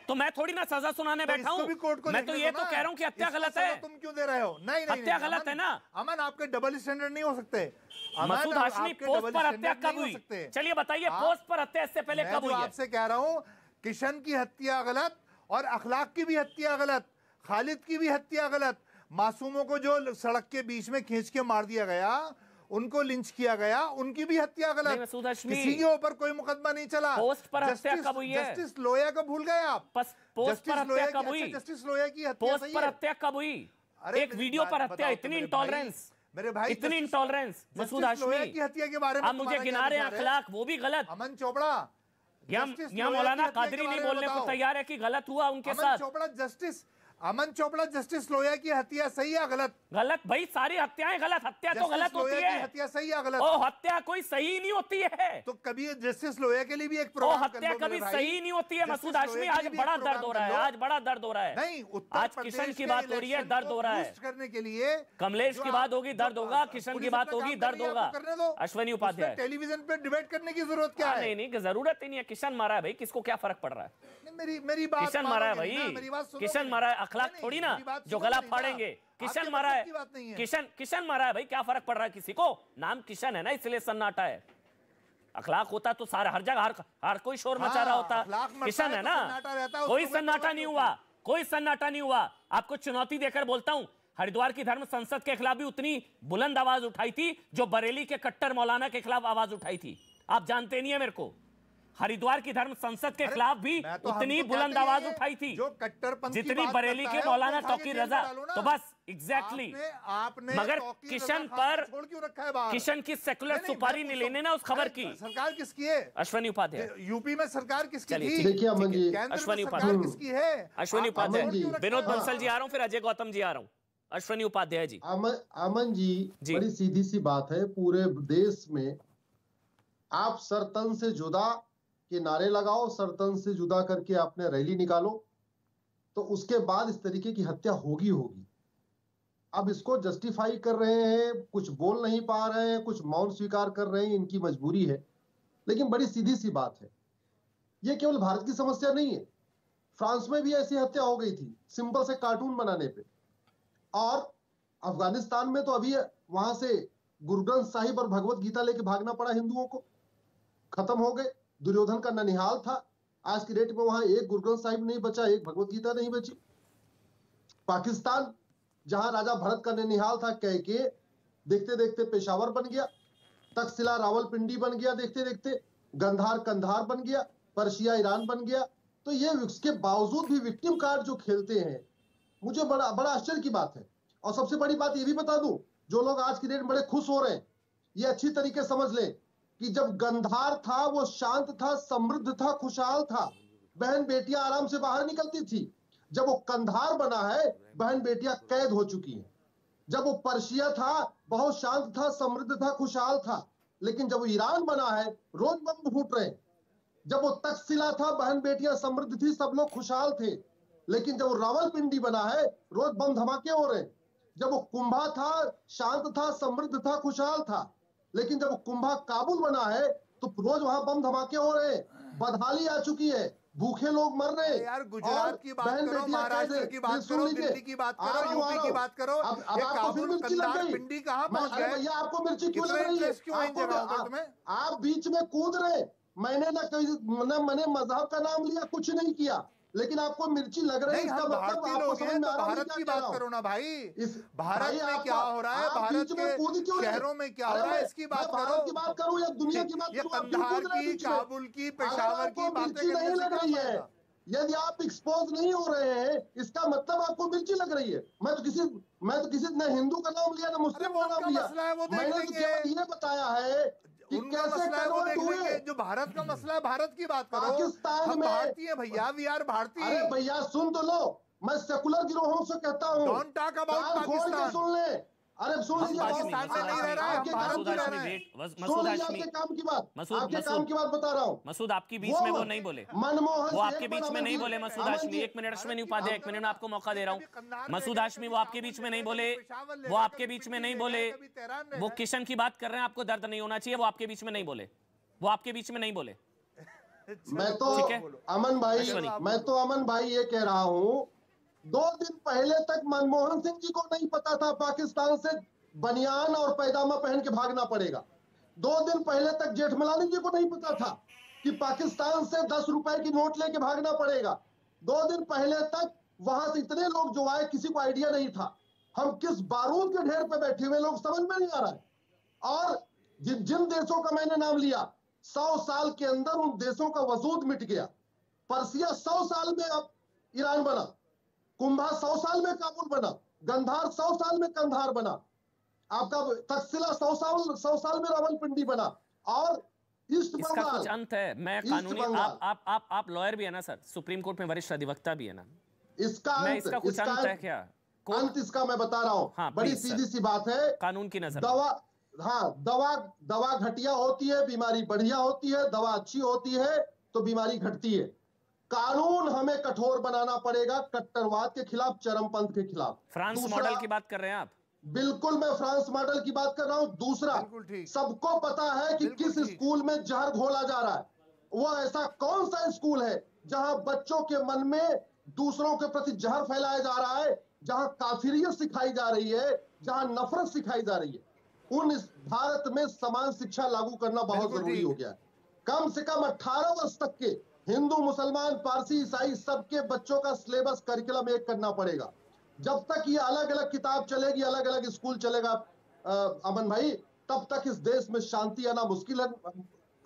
तो मैं थोड़ी ना सजा सुनाने बैठा हूँ। मैं तो ये तो कह रहा हूँ कि हत्या गलत है। तुम क्यों दे रहे हो? नहीं, हत्या गलत है ना। अमन, आपके डबल स्टैंडर्ड नहीं हो सकते। मसूद हाशमी, पोस्ट पर हत्या कब हुई? चलिए बताइए, पोस्ट पर हत्या इससे पहले कब हुई? आपसे कह रहा हूँ, किशन की हत्या गलत और अखलाक की भी हत्या गलत, खालिद की भी हत्या गलत। मासूमों को जो सड़क के बीच में खींच के मार दिया गया, उनको लिंच किया गया, उनकी भी हत्या गलत। किसी के ऊपर कोई मुकदमा नहीं चला। पोस्ट पर हत्या कब हुई है? जस्टिस लोया को भूल गए आप? पोस्ट पर हत्या कब हुई? जस्टिस लोया की हत्या पोस्ट पर हत्या कब हुई? एक वीडियो पर हत्या, इतनी इंटॉलरेंस, मेरे भाई, इतनी इंटॉलरेंस। मसूद हाशमी की हत्या के बारे में आप मुझे गिना रहे हैं अखलाक, वो भी गलत। अमन चोपड़ा, यहाँ मौलाना कादरी नहीं बोलने को तैयार है कि गलत हुआ उनके साथ। अमन चोपड़ा जस्टिस लोया की हत्या सही है गलत? गलत भाई, सारी हत्याएं गलत। हत्या तो गलत होती है। हत्या सही है गलत? ओ हत्या कोई सही नहीं होती है। तो कभी जस्टिस लोया के लिए भी एक प्रोग्राम हत्या कभी सही नहीं होती है। मसूद हाशमी, आज बड़ा दर्द हो रहा है, आज बड़ा दर्द हो रहा है। नहीं, आज किशन की बात हो रही है, दर्द हो रहा है। करने के लिए कमलेश की बात होगी, दर्द होगा। किशन की बात होगी, दर्द होगा। अश्विनी उपाध्याय, टेलीविजन पे डिबेट करने की जरूरत क्या है? नहीं, जरूरत ही नहीं है। किशन मारा है भाई, किसको क्या फर्क पड़ रहा है? मेरी बात, किशन मारा है भाई, किशन मारा है। अखलाक थोड़ी ना जो गला फाड़ेंगे। किशन मारा है, किशन मारा है भाई, क्या फर्क पड़ रहा है किसी को? नाम किशन है ना, इसलिए सन्नाटा है। अखलाक होता तो सारा हर जगह हर कोई शोर मचा रहा होता। किशन है ना, कोई सन्नाटा नहीं हुआ, कोई सन्नाटा नहीं हुआ। आपको चुनौती देकर बोलता हूं, हरिद्वार की धर्म संसद के खिलाफ भी उतनी बुलंद आवाज उठाई थी जो बरेली के कट्टर मौलाना के खिलाफ आवाज उठाई थी। आप जानते नहीं है मेरे को। हरिद्वार की धर्म संसद के खिलाफ भी उतनी बुलंद आवाज उठाई थी जो कट्टरपंथी जितनी बरेली के मौलाना तौकीर रजा। तो बस एग्जैक्टली मगर किशन पर किशन की सेकुलर सुपारी नहीं लेने ना उस खबर की। सरकार किसकी है? अश्विनी उपाध्याय। यूपी में सरकार किसकी थी? देखिए अमन जी, अश्विनी उपाध्याय किसकी है? अश्विनी उपाध्याय। विनोद बंसल जी आ रहा हूँ, फिर अजय गौतम जी आ रहा हूँ। अश्विनी उपाध्याय जी। अमन जी, बड़ी सीधी सी बात है। पूरे देश में आप सरतन से जुदा के नारे लगाओ, सरतन से जुदा करके आपने रैली निकालो, तो उसके बाद इस तरीके की हत्या होगी। अब इसको जस्टिफाई कर रहे हैं, कुछ बोल नहीं पा रहे हैं, कुछ मौन स्वीकार कर रहे हैं, इनकी मजबूरी है। लेकिन बड़ी सीधी सी बात है, ये केवल भारत की समस्या नहीं है। फ्रांस में भी ऐसी हत्या हो गई थी सिंपल से कार्टून बनाने पे। और अफगानिस्तान में तो अभी वहां से गुरु ग्रंथ साहिब और भगवत गीता लेके भागना पड़ा हिंदुओं को, खत्म हो गए। दुर्योधन का ननिहाल था, आज की डेट में वहां एक गुरु ग्रंथ साहिब नहीं बचा, एक भगवत गीता नहीं बची। पाकिस्तान जहां राजा भरत का ननिहाल था कैके, देखते देखते पेशावर बन गया, तक्षशिला रावलपिंडी बन गया, देखते देखते गंधार कंधार बन गया, पर्शिया ईरान बन गया। तो ये इसके बावजूद भी विक्टिम कार्ड जो खेलते हैं, मुझे बड़ा बड़ा आश्चर्य की बात है। और सबसे बड़ी बात ये भी बता दूं, जो लोग आज की डेट में बड़े खुश हो रहे हैं, ये अच्छी तरीके समझ लें कि जब गंधार था वो शांत था, समृद्ध था, खुशहाल था, बहन बेटियां आराम से बाहर निकलती थी। जब वो कंधार बना है, बहन बेटियां कैद हो चुकी हैं। जब वो पर्शिया था, बहुत शांत था, समृद्ध था, खुशहाल था। लेकिन जब वो ईरान बना है, रोज बम फूट रहे हैं। जब वो तक्षशिला था, बहन बेटियां समृद्ध थी, सब लोग खुशहाल थे। लेकिन जब वो रावलपिंडी बना है, रोज बम धमाके हो रहे हैं। जब वो कुंभा था, शांत था, समृद्ध था, खुशहाल था। लेकिन जब कुंभा काबुल बना है, तो रोज वहां बम धमाके हो रहे हैं, बदहाली आ चुकी है, भूखे लोग मर रहे हैं। यार गुजरात की बात करो, महाराष्ट्र की बात करो, दिल्ली की बात करो, यूपी की बात करो। अब काबुल कंधार पिंडी कहां पहुंच गए? भैया आपको मिर्ची क्यों लग रही है? आप बीच में कूद रहे। मैंने मैंने मजहब का नाम लिया, कुछ नहीं किया, लेकिन आपको मिर्ची लग रही है। इसका भारतीय लोग हैं तो भारत की बात करो ना भाई। भारत में क्या हो रहा है, भारत के शहरों में क्या हो रहा है, इसकी बात करो। भारत की बात करूं या दुनिया की बात करूं? कंधार की, काबुल की, पेशावर की बातें नहीं लग रही है। यदि आप एक्सपोज नहीं हो रहे हैं, इसका मतलब आपको मिर्ची लग रही है। मैं तो किसी ने हिंदू का नाम लिया, ना मुस्लिम का नाम लिया। मैंने तो केवल ये बताया है कि कैसे कन्वर्ट हुए। जो भारत का मसला है, भारत की बात करो। पाकिस्तान में भारतीय भैया, वी आर भारतीय। अरे भैया सुन तो लो, मैं सेकुलर गिरोहों से कहता हूँ, डोंट टॉक अबाउट पाकिस्तान। सुन ले, अरे सुन लीजिए, पाकिस्तान में नहीं रह रहा है, हम भारत में रह रहे हैं। सुन लीजिए आपके काम की बात, आपके काम की बात बता रहा हूँ। मसूद आपकी बीच में वो नहीं बोले, मनमोहन वो आपके बीच में नहीं बोले। मसूद हाशमी, एक मिनट अश्विनी उपाध्याय, एक मिनट आपको मौका दे रहा हूँ। मसूद हाशमी, वो आपके बीच में नहीं बोले, वो आपके बीच में नहीं बोले। वो किशन की बात कर रहे हैं, आपको दर्द नहीं होना चाहिए। वो आपके बीच में नहीं बोले, वो आपके बीच में नहीं बोले। मैं तो अमन भाई ये कह रहा हूँ, 2 दिन पहले तक मनमोहन सिंह जी को नहीं पता था पाकिस्तान से बनियान और पैजामा पहन के भागना पड़ेगा। 2 दिन पहले तक जेठमलानी जी को नहीं पता था कि पाकिस्तान से 10 रुपए की नोट लेके भागना पड़ेगा। 2 दिन पहले तक वहां से इतने लोग जो आए, किसी को आइडिया नहीं था। हम किस बारूद के ढेर पे बैठे हुए, लोग समझ में नहीं आ रहा है। और जिन देशों का मैंने नाम लिया 100 साल के अंदर उन देशों का वजूद मिट गया। पर्सिया 100 साल में अब ईरान बना, कुंभा 100 साल में काबुल बना, गंधार 100 साल में कंधार बना, आपका तक्षशिला 100 साल में रावलपिंडी बना। और ईस्ट इसका बंगाल, कुछ अंत है? मैं कानूनी, आप लॉयर भी है ना सर, सुप्रीम कोर्ट में वरिष्ठ अधिवक्ता भी है ना, इसका कुछ अंत है क्या? अंत इसका मैं बता रहा हूं। हाँ, बड़ी सीधी सी बात है, कानून की नजर दवा घटिया होती है, बीमारी बढ़िया होती है, दवा अच्छी होती है तो बीमारी घटती है। कानून हमें कठोर बनाना पड़ेगा कट्टरवाद के खिलाफ, चरमपंथ के खिलाफ। फ्रांस मॉडल की बात कर रहे हैं आप? बिल्कुल, मैं फ्रांस मॉडल की बात कर रहा हूं। दूसरा, सबको पता है कि किस स्कूल में जहर घोला जा रहा है। वो ऐसा कौन सा स्कूल है जहां बच्चों के मन में दूसरों के प्रति जहर फैलाया जा रहा है, जहां काफिरियत सिखाई जा रही है, जहां नफरत सिखाई जा रही है। उन भारत में समान शिक्षा लागू करना बहुत जरूरी हो गया है। कम से कम 18 वर्ष तक के हिंदू, मुसलमान, पारसी, ईसाई सबके बच्चों का सिलेबस, करिकुलम एक करना पड़ेगा। जब तक ये अलग अलग किताब चलेगी, अलग अलग स्कूल चलेगा अमन भाई, तब तक इस देश में शांति आना मुश्किल है,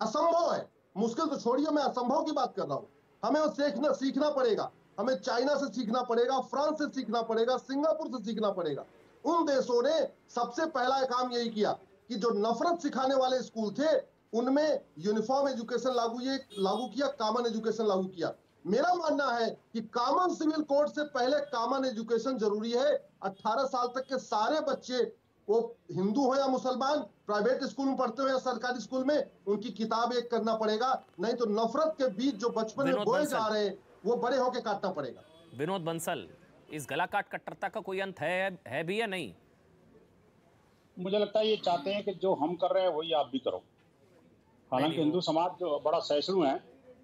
असंभव है। मुश्किल तो छोड़िए, मैं असंभव की बात कर रहा हूँ। हमें वो सीखना पड़ेगा। हमें चाइना से सीखना पड़ेगा, फ्रांस से सीखना पड़ेगा, सिंगापुर से सीखना पड़ेगा। उन देशों ने सबसे पहला काम यही किया कि जो नफरत सिखाने वाले स्कूल थे उनमें यूनिफॉर्म एजुकेशन लागू किया, कॉमन एजुकेशन लागू किया। मेरा मानना है कि कॉमन सिविल कोड से पहले कॉमन एजुकेशन जरूरी है। 18 साल तक के सारे बच्चे, वो हिंदू हो या मुसलमान, प्राइवेट स्कूल में पढ़ते हो या सरकारी स्कूल में, उनकी किताब एक करना पड़ेगा। नहीं तो नफरत के बीज जो बचपन में बोए जा रहे हैं वो बड़े होकर काटना पड़ेगा। विनोद बंसल, इस गलाकाट कट्टरता का कोई अंत है भी या नहीं? मुझे लगता है ये चाहते हैं कि जो हम कर रहे हैं वही आप भी करो। हालांकि हिंदू समाज जो बड़ा सहिष्णु है,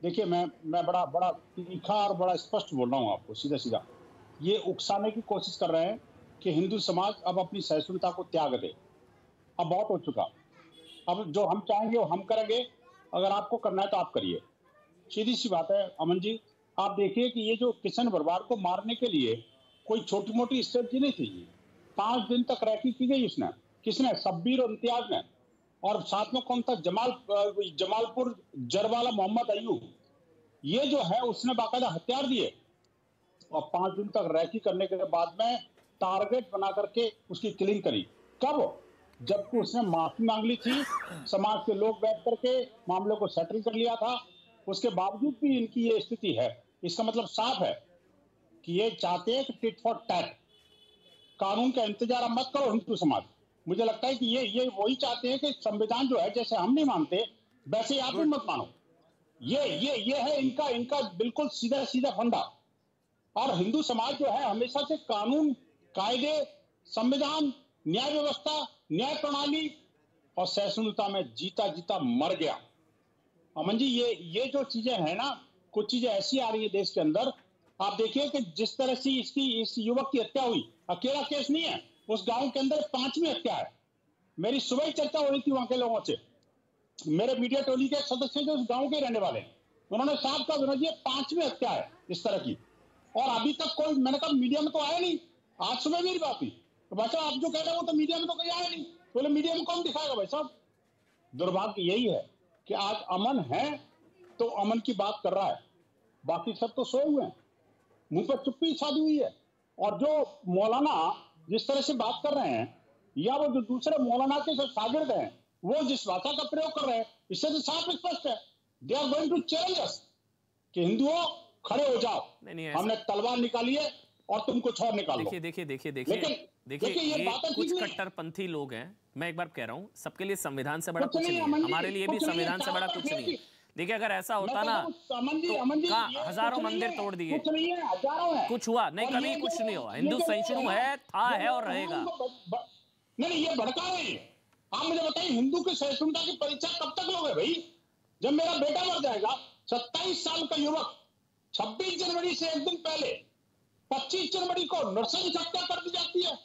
देखिए मैं बड़ा तीखा और बड़ा स्पष्ट बोल रहा हूँ आपको, सीधा ये उकसाने की कोशिश कर रहे हैं कि हिंदू समाज अब अपनी सहिष्णुता को त्याग दे। अब बहुत हो चुका, अब जो हम चाहेंगे वो हम करेंगे, अगर आपको करना है तो आप करिए। सीधी सी बात है अमन जी, आप देखिए कि ये जो किशन बरवार को मारने के लिए कोई छोटी मोटी स्ट्रेटजी नहीं थी। 5 दिन तक रैकी की गई उसने, किसने? शब्बीर और इम्तियाज ने, और साथ में कौन था? जमालपुर जरवाला मोहम्मद अयूब। ये जो है उसने बाकायदा हथियार दिए और 5 दिन तक रैकी करने के बाद में टारगेट बना करके उसकी किलिंग करी। कब? जबकि उसने माफी मांग ली थी, समाज के लोग बैठ करके मामले को सेटल कर लिया था। उसके बावजूद भी इनकी ये स्थिति है। इसका मतलब साफ है कि ये चाहते हैं कि टिट फॉर टैट, कानून का इंतजार मत करो हिंदू समाज। मुझे लगता है कि ये वही चाहते हैं कि संविधान जो है, जैसे हम नहीं मानते वैसे ही आप भी मत मानो। ये है इनका बिल्कुल सीधा फंडा। और हिंदू समाज जो है हमेशा से कानून, कायदे, संविधान, न्याय व्यवस्था, न्याय प्रणाली और सहिष्णुता में जीता मर गया। अमन जी, ये जो चीजें हैं ना, कुछ चीजें ऐसी आ रही है देश के अंदर। आप देखिए कि जिस तरह से इस युवक की हत्या हुई, अकेला केस नहीं है, उस गांव के अंदर 5वीं हत्या है। मेरी सुबह ही चर्चा हो रही थी वहां के लोगों से, मेरे मीडिया टोली के सदस्य जो उस गांव के रहने वाले हैं, उन्होंने साफ कहा विनोद जी 5वीं हत्या है इस तरह की, और अभी तक कोई, मैंने कहा मीडिया में तो आया नहीं। आज सुबह मेरी बात हुई तो भाई साहब आप जो कह रहे हो तो मीडिया में तो कहीं आया नहीं। बोले मीडिया में कौन दिखाएगा भाई साहब? दुर्भाग्य यही है कि आज अमन है तो अमन की बात कर रहा है, बाकी सब तो सोए हुए हैं, मुंह पर चुप्पी छाई हुई है। और जो मौलाना जिस तरह से बात कर रहे हैं, या वो जो दूसरे मौलाना के शागिर्द हैं वो जिस भाषा का प्रयोग कर रहे हैं, इससे तो साफ स्पष्ट है they are going to challenge us कि हिंदुओं खड़े हो जाओ, हमने तलवार निकाली है और तुम कुछ और निकालो। देखिए ये कुछ कट्टरपंथी लोग हैं। मैं एक बार कह रहा हूं, सबके लिए संविधान से बड़ा कुछ नहीं है, हमारे लिए भी संविधान से बड़ा कुछ नहीं है। देखिए अगर ऐसा होता ना तो हजारों मंदिर तोड़ दिए, कुछ हुआ नहीं, कभी कुछ नहीं हुआ। हिंदू सहिष्णु है, था, है और रहेगा। नहीं, ये भड़का रहे हैं। आप मुझे बताइए हिंदू की सहिष्णुता की परीक्षा कब तक लोगे भाई? जब मेरा बेटा मर जाएगा, 27 साल का युवक, 26 जनवरी से एक दिन पहले 25 जनवरी को नरसंस हत्या कर दी जाती है,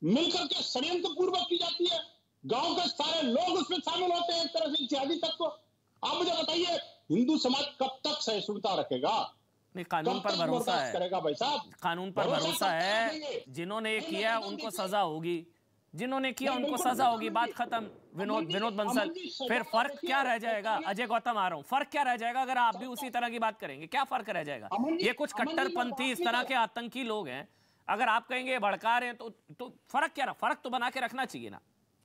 मिलकर के षड्यंत्र पूर्वक की जाती है, गांव के सारे लोग उसमें शामिल होते हैं, एक तरह से इत्यादि तत्व। आप मुझे बताइए हिंदू समाज कब तक सहिष्णुता रखेगा? नहीं, कानून पर भरोसा है, करेगा भाई साहब, कानून पर भरोसा है। जिन्होंने किया उनको सजा होगी, जिन्होंने किया उनको सजा होगी, बात खत्म। विनोद बंसल, फिर फर्क क्या रह जाएगा? अजय गौतम आ रहा हूं, फर्क क्या रह जाएगा अगर आप भी उसी तरह की बात करेंगे? क्या फर्क रह जाएगा? ये कुछ कट्टरपंथी इस तरह के आतंकी लोग हैं, अगर आप कहेंगे भड़का रहे हैं तो फर्क क्या? फर्क तो बना के रखना चाहिए ना।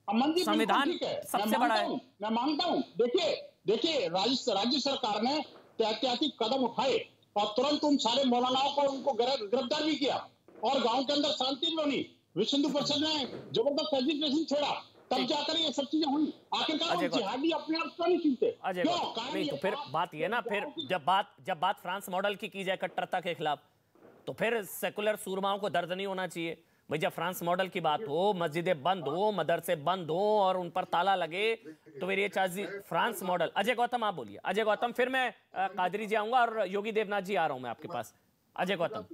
संविधान सबसे बड़ा है। मैं मानता हूं। देखिए राज्य सरकार ने ऐतिहासिक कदम उठाए और तुरंत उन सारे मौलानाओं को उनको गिरफ्तार भी किया और गांव के अंदर शांति बनी। विश्व हिंदू परिषद ने जबरदस्त एजुकेशन छेड़ा, तब जाकर ये सब चीजें हुई। आखिरकार जिहादी अपने आप क्यों नहीं चुनते? नहीं तो फिर बात ये ना, फिर जब बात फ्रांस मॉडल की जाए कट्टरता के खिलाफ, तो फिर सेकुलर सूरमाओं को दर्द नहीं होना चाहिए भाई? जब फ्रांस मॉडल की बात हो, मस्जिदें बंद हो, मदरसे बंद हो और उन पर ताला लगे, तो फिर ये चाहिए फ्रांस मॉडल। अजय गौतम आप बोलिए। अजय गौतम, फिर मैं कादरी जी आऊंगा और योगी देवनाथ जी आ रहा हूं मैं आपके पास। अजय गौतम,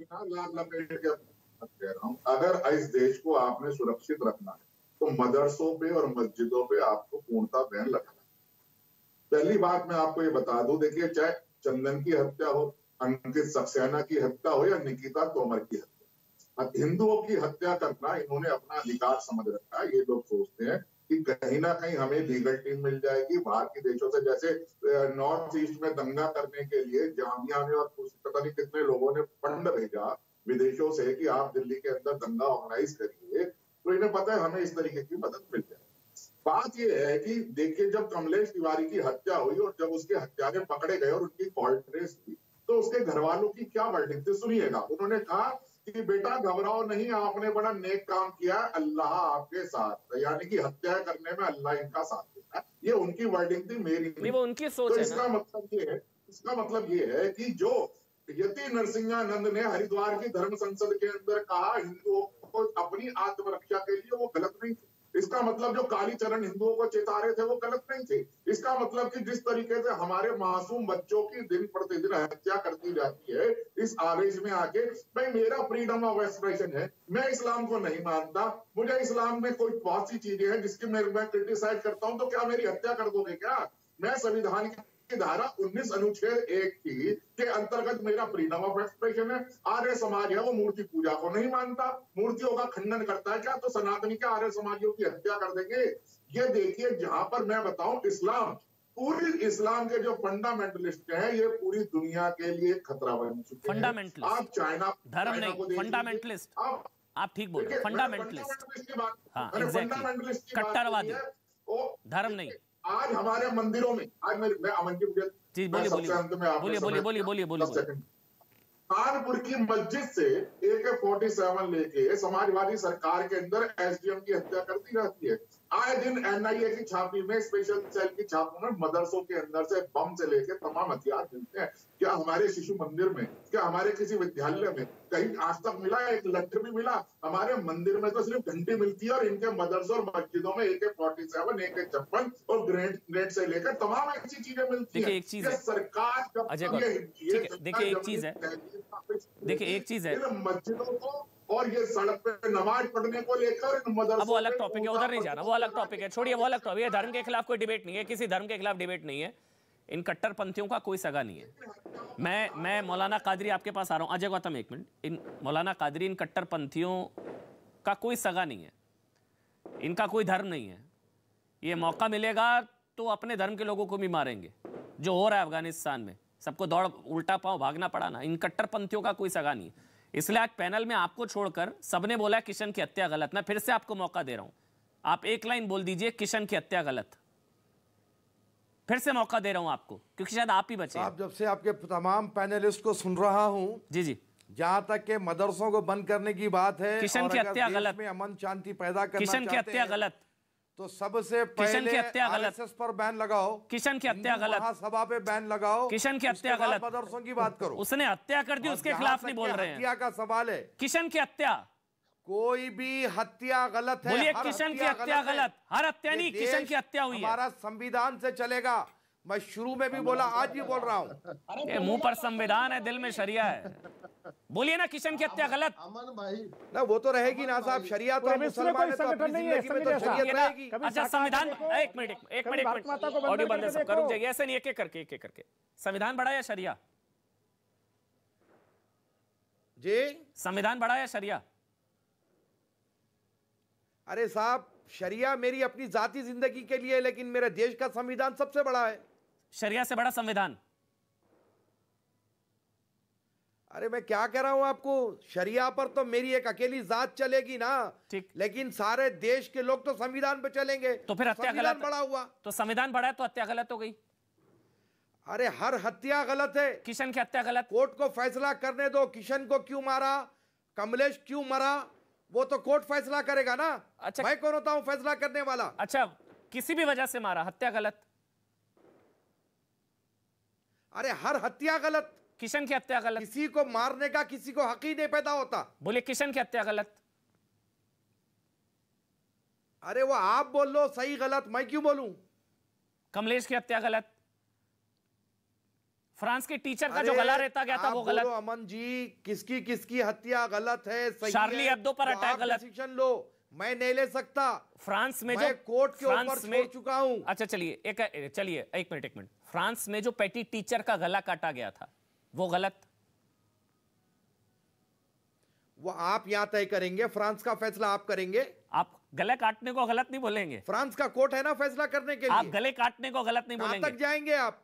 अगर इस देश को आपने सुरक्षित रखना है तो मदरसों पे और मस्जिदों पे आपको पूर्णतः बैन लगाना है। पहली बात मैं आपको ये बता दूं, देखिए चाहे चंदन की हत्या हो, अंकित सक्सेना की हत्या हो या निकिता तोमर की हत्या, हिंदुओं की हत्या करना इन्होंने अपना अधिकार समझ रखा है। ये लोग सोचते हैं कि कहीं ना कहीं हमें लीगल टीम मिल जाएगी बाहर के देशों से, जैसे नॉर्थ ईस्ट में दंगा करने के लिए जामिया में और पता नहीं कितने लोगों ने फंड भेजा विदेशों से कि आप दिल्ली के अंदर दंगा ऑर्गेनाइज करिए, तो इन्हें पता है हमें इस तरीके की मदद मिल जाए। बात यह है कि देखिए, जब कमलेश तिवारी की हत्या हुई और जब उसके हत्यारे पकड़े गए और उनकी कोर्ट ट्रेस हुई, तो उसके घर वालों की क्या वर्डिक्ट थी सुनिएगा। उन्होंने कहा कि बेटा घबराओ नहीं, आपने बड़ा नेक काम किया, अल्लाह आपके साथ, यानी कि हत्या करने में अल्लाह इनका साथ देता है। ये उनकी वर्डिंग थी, मेरी नहीं। वो उनकी सोच है। इसका मतलब ये है कि जो यति नरसिंहानंद ने हरिद्वार की धर्म संसद के अंदर कहा हिंदुओं को अपनी आत्मरक्षा के लिए, वो गलत नहीं थे। इसका मतलब जो कालीचरण हिंदुओं को चेता रहे थे वो गलत नहीं थे। इसका मतलब कि जिस तरीके से हमारे मासूम बच्चों की दिन प्रतिदिन हत्या करती जाती है इस आवेश में आके, भाई मेरा फ्रीडम ऑफ एक्सप्रेशन है, मैं इस्लाम को नहीं मानता, मुझे इस्लाम में कोई बहुत सी चीजें हैं जिसकी मैं क्रिटिसाइज करता हूं, तो क्या मेरी हत्या कर दोगे क्या? मैं संविधान की धारा 19 अनुच्छेद 1 की के अंतर्गत मेरा फ्रीडम ऑफ एक्सप्रेशन है। आर्य समाज है वो मूर्ति पूजा को नहीं मानता, मूर्तियों का खंडन करता है क्या? तो सनातनी क्या आर्य समाजियों की हत्या कर देंगे? ये देखिए, जहां पर मैं बताऊं इस्लाम, पूरी इस्लाम के जो फंडामेंटलिस्ट हैं ये पूरी दुनिया के लिए खतरा बन चुके हैं। फंडामेंटलिस्ट, आप चाइना धर्म नहीं, फंडामेंटलिस्ट। आप ठीक बोल रहे हैं, फंडामेंटलिस्ट की बात। हाँ, एग्जैक्टली, कट्टरवादी, धर्म नहीं। आज हमारे मंदिरों में, आज मैं अमन जी बोलिए। कानपुर की मस्जिद से AK-47 लेके समाजवादी सरकार के अंदर SDM की हत्या करती रहती है। आए दिन NIA की छापी में, स्पेशल सेल की छापों में मदरसों के अंदर से बम से लेके तमाम हथियार मिलते हैं। क्या हमारे शिशु मंदिर में, क्या हमारे किसी विद्यालय में कहीं आज तक मिला? एक लठ भी मिला? हमारे मंदिर में तो सिर्फ घंटी मिलती है और इनके मदरसों और मस्जिदों में AK-47, AK-56 और ग्रेनेड से लेकर तमाम ऐसी चीजें मिलती है। देखिए एक चीज है सरकार, देखिए एक चीज है, मस्जिदों को और ये सड़क पे नमाज पढ़ने को लेकर अब वो अलग टॉपिक है, उधर नहीं जाना, वो अलग टॉपिक है, छोड़िए, वो अलग टॉपिक है। धर्म के खिलाफ कोई डिबेट नहीं है, किसी धर्म के खिलाफ डिबेट नहीं है, इन कट्टरपंथियों का कोई सगा नहीं है। मैं मौलाना कादरी आपके पास आ रहा हूं। अजय गौतम एक मिनट, इन मौलाना कादरी, इन कट्टरपंथियों का कोई सगा नहीं है, इनका कोई धर्म नहीं है। ये मौका मिलेगा तो अपने धर्म के लोगों को भी मारेंगे, जो हो रहा है अफगानिस्तान में, सबको दौड़ उल्टा पांव भागना पड़ा ना। इन कट्टरपंथियों का कोई सगा नहीं है। इसलिए आज पैनल में आपको छोड़कर सबने बोला किशन की हत्या गलत। मैं फिर से आपको मौका दे रहा हूं, आप एक लाइन बोल दीजिए किशन की हत्या गलत। फिर से मौका दे रहा हूं आपको, क्योंकि शायद आप ही बचे। आप जब से आपके तमाम पैनलिस्ट को सुन रहा हूं, जी, जहां तक के मदरसों को बंद करने की बात है, किशन की हत्या गलत, में अमन शांति पैदा करना, किशन की हत्या गलत, तो सबसे पहले RSS पर बैन लगाओ, किशन की हत्या गलत, महासभा पे बैन लगाओ, किशन की हत्या गलत, मदरसों की बात करो। उसने हत्या कर दी, उसके खिलाफ नहीं बोल रहे हैं। हत्या का सवाल है, किशन की हत्या, कोई भी हत्या गलत है। बोलिए किशन की हत्या गलत, हर हत्या नहीं, किशन की हत्या हुई है। हमारा संविधान से चलेगा। मैं शुरू में भी बोला, आज भी बोल रहा हूँ, मुंह पर संविधान है, दिल में शरिया है। बोलिए ना किशन की हत्या गलत। अमन भाई, ना वो तो रहेगी ना साहब, शरिया तो मुसलमान है, तो अपनी जिंदगी में तो शरीयत रहेगी। अच्छा संविधान, एक मिनट ऑडियो बंद है सबका, रुक जाइए, ऐसे नहीं, एक एक करके संविधान बड़ा या शरिया? जी, संविधान बड़ा या शरिया? अरे साहब, शरिया मेरी अपनी जाती जिंदगी के लिए, लेकिन मेरे देश का संविधान सबसे बड़ा है। शरिया से बड़ा संविधान? अरे मैं क्या कह रहा हूं आपको, शरिया पर तो मेरी एक अकेली जात चलेगी ना, ठीक, लेकिन सारे देश के लोग तो संविधान पे चलेंगे। तो फिर हत्या संविधान गलत बड़ा हुआ तो संविधान बड़ा है तो हत्या गलत हो गई। अरे हर हत्या गलत है। किशन की हत्या गलत। कोर्ट को फैसला करने दो, किशन को क्यों मारा, कमलेश क्यों मरा, वो तो कोर्ट फैसला करेगा ना। अच्छा, मैं कौन होता हूं फैसला करने वाला? अच्छा, किसी भी वजह से मारा, हत्या गलत। अरे हर हत्या गलत। किशन की हत्या गलत। किसी को मारने का किसी को हक ही नहीं पैदा होता। बोले किशन की हत्या गलत। अरे वो आप बोल लो सही गलत, मैं क्यों बोलूं? कमलेश की हत्या गलत। फ्रांस के टीचर का जो गला रहता गया था वो गलत। अमन जी, किसकी किसकी हत्या गलत है, सही शार्ली है, एब्दो पर तो अटैक आप गलत। डिसीजन लो, मैं नहीं ले सकता। फ्रांस में मैं जो कोर्ट के ऊपर छोड़ चुका हूं। अच्छा चलिए एक मिनट। फ्रांस में जो पेटी टीचर का गला काटा गया था वो गलत। वो आप यहां तय करेंगे, फ्रांस का फैसला आप करेंगे। आप गले काटने को गलत नहीं बोलेंगे। फ्रांस का कोर्ट है ना फैसला करने के लिए। आप गले काटने को गलत नहीं बोलेंगे। कहां तक जाएंगे आप?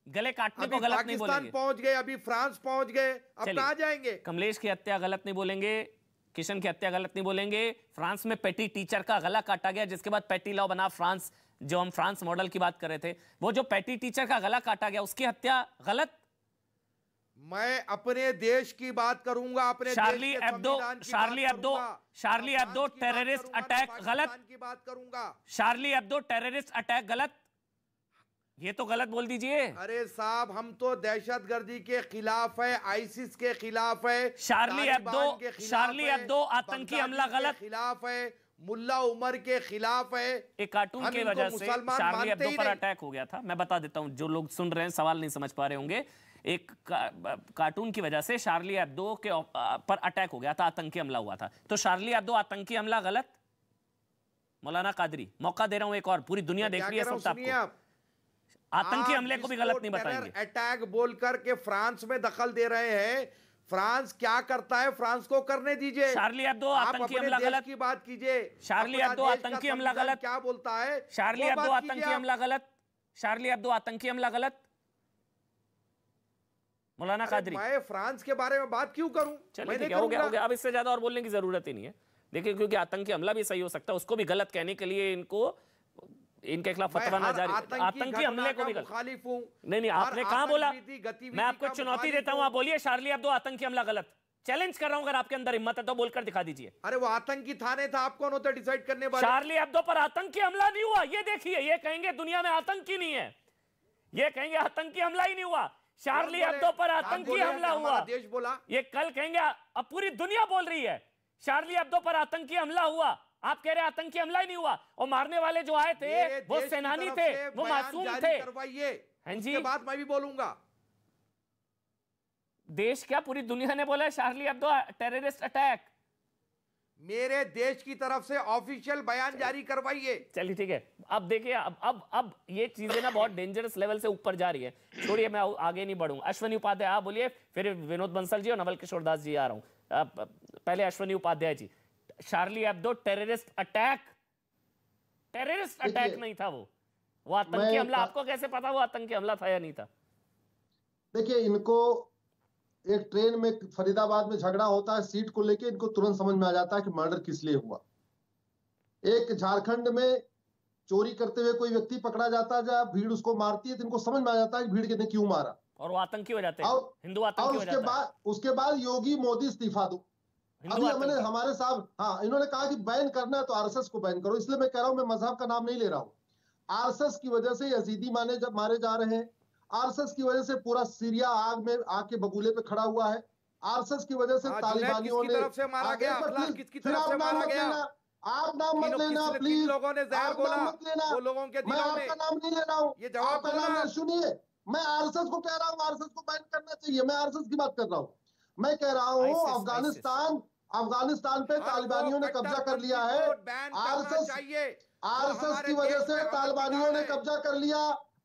गले काटने को गलत नहीं बोलेंगे। पाकिस्तान पहुंच गए, अभी फ्रांस पहुंच गए, अब कहां जाएंगे? कमलेश की हत्या गलत नहीं बोलेंगे, किशन की हत्या गलत नहीं बोलेंगे। फ्रांस में पेटी टीचर का गला काटा गया, जिसके बाद पेटी लॉ बना फ्रांस, जो हम फ्रांस मॉडल की बात कर रहे थे, वो जो पेटी टेचर का गला काटा गया उसकी हत्या गलत। मैं अपने देश की बात करूंगा, अपने शार्ली एब्दो टेररिस्ट अटैक गलत की बात करूंगा। शार्ली एब्दो टेररिस्ट अटैक गलत, ये तो गलत बोल दीजिए। अरे साहब, हम तो दहशतगर्दी के खिलाफ है, आईसिस के खिलाफ है, शार्ली एब्दो आतंकी हमला गलत खिलाफ है, मुल्ला उमर के खिलाफ है। एक कार्टून की वजह से शार्ली एब्दो पर अटैक हो गया था। मैं बता देता हूं, जो लोग सुन रहे हैं सवाल नहीं समझ पा रहे होंगे। एक कार्टून की वजह से शार्ली एब्दो के पर अटैक हो गया था, आतंकी हमला हुआ था। तो शार्ली एब्दो आतंकी हमला गलत। मौलाना कादरी, मौका दे रहा हूं एक और, पूरी दुनिया देख रही है, सब आपको आतंकी हमले को भी गलत नहीं बताएंगे। अटैक बोलकर के फ्रांस में दखल दे रहे हैं। फ्रांस क्या करता है, फ्रांस को करने दीजिए। शार्ली एब्दो आतंकी हमला गलत की बात कीजिए। शार्ली एब्दो आतंकी हमला गलत क्या बोलता है? शार्ली एब्दो आतंकी हमला गलत। शार्ली एब्दो आतंकी हमला गलत। मौलाना कादरी, मैं फ्रांस के बारे में बात क्यों करूं? चलिए हो गया, अब इससे ज्यादा और बोलने की जरूरत ही नहीं है। देखिए, क्योंकि आतंकी हमला भी सही हो सकता है, उसको भी गलत कहने के लिए इनके खिलाफ फतवा ना जारी। आतंकी हमले को भी मुखालिफ हूं। नहीं, आपने कहां बोला? मैं आपको चुनौती देता हूं, आप बोलिए शार्ली एब्दो आतंकी हमला गलत। चैलेंज कर रहा हूं, अगर आपके अंदर हिम्मत है तो बोलकर दिखा दीजिए। अरे वो आतंकी थाने था, आप कौन होते डिसाइड करने वाले? शार्ली एब्दो पर आतंकी हमला नहीं हुआ, ये देखिए, ये कहेंगे दुनिया में आतंकी नहीं है, ये कहेंगे आतंकी हमला ही नहीं हुआ। शार्ली एब्दो पर आतंकी हमला हुआ, देश बोला। ये कल कहेंगे, अब पूरी दुनिया बोल रही है शार्ली एब्दो पर आतंकी हमला हुआ। आप कह रहे हैं आतंकी हमला ही नहीं हुआ, और मारने वाले जो आए थे वो सेनानी थे, वो मासूम थे। हाँ जी, उसके बाद मैं भी बोलूंगा। देश क्या, पूरी दुनिया ने बोला शार्ली एब्दो टेररिस्ट अटैक। मेरे देश की तरफ से ऑफिशियल बयान जारी करवाइए। चलिए ठीक है, अब देखिए, अब ये चीजें ना बहुत डेंजरस लेवल से ऊपर जा रही है। छोड़िए, मैं आगे नहीं बढ़ूंगा। अश्वनी उपाध्याय आप बोलिए, फिर विनोद बंसल जी और नवल किशोर दास जी आ रहा हूं। पहले Ashwani Upadhyay ji, शार्ली Hebdo terrorist attack नहीं था, वो आतंकी हमला। आपको कैसे पता वो आतंकी हमला था या नहीं था? देखिए, इनको एक ट्रेन में फरीदाबाद में झगड़ा होता है सीट को लेके, इनको तुरंत समझ में आ जाता है कि मर्डर किस लिए हुआ। एक झारखंड में चोरी करते हुए कोई व्यक्ति पकड़ा जाता है, जब भीड़ उसको मारती है तो इनको समझ में आ जाता है कि भीड़ ने क्यों मारा, और वो आतंकी हो जाते हैं, हिंदू आतंकी हो जाते हैं। उसके बाद योगी मोदी इस्तीफा दो। अभी हमने हमारे साहब, हाँ, इन्होंने कहा कि बैन करना है तो आरएसएस को बैन करो। इसलिए मैं कह रहा हूं, मैं मजहब का नाम नहीं ले रहा हूं। आरएसएस की वजह से यजीदी मारे जा रहे हैं। आरएसएस की वजह से पूरा सीरिया आग में आग के बबूले पे खड़ा हुआ है। आरएसएस की वजह से तालिबानियों ने तरफ से मारा गया, किसकी तरफ से मारा गया? आप नाम मत लेना प्लीज। लोगों ने जहर बोला, वो लोगों के दिलों में। मैं आपका नाम नहीं ले रहा हूँ, ये जवाब देना। सुनिए, मैं आरएसएस को कह रहा हूँ आरएसएस को बैन करना चाहिए। मैं आरएसएस की बात कर रहा हूँ। मैं कह रहा हूँ अफगानिस्तान पे तालिबानियों ने कब्जा कर लिया है। आरएसएस की वजह से तालिबानियों ने कब्जा कर लिया।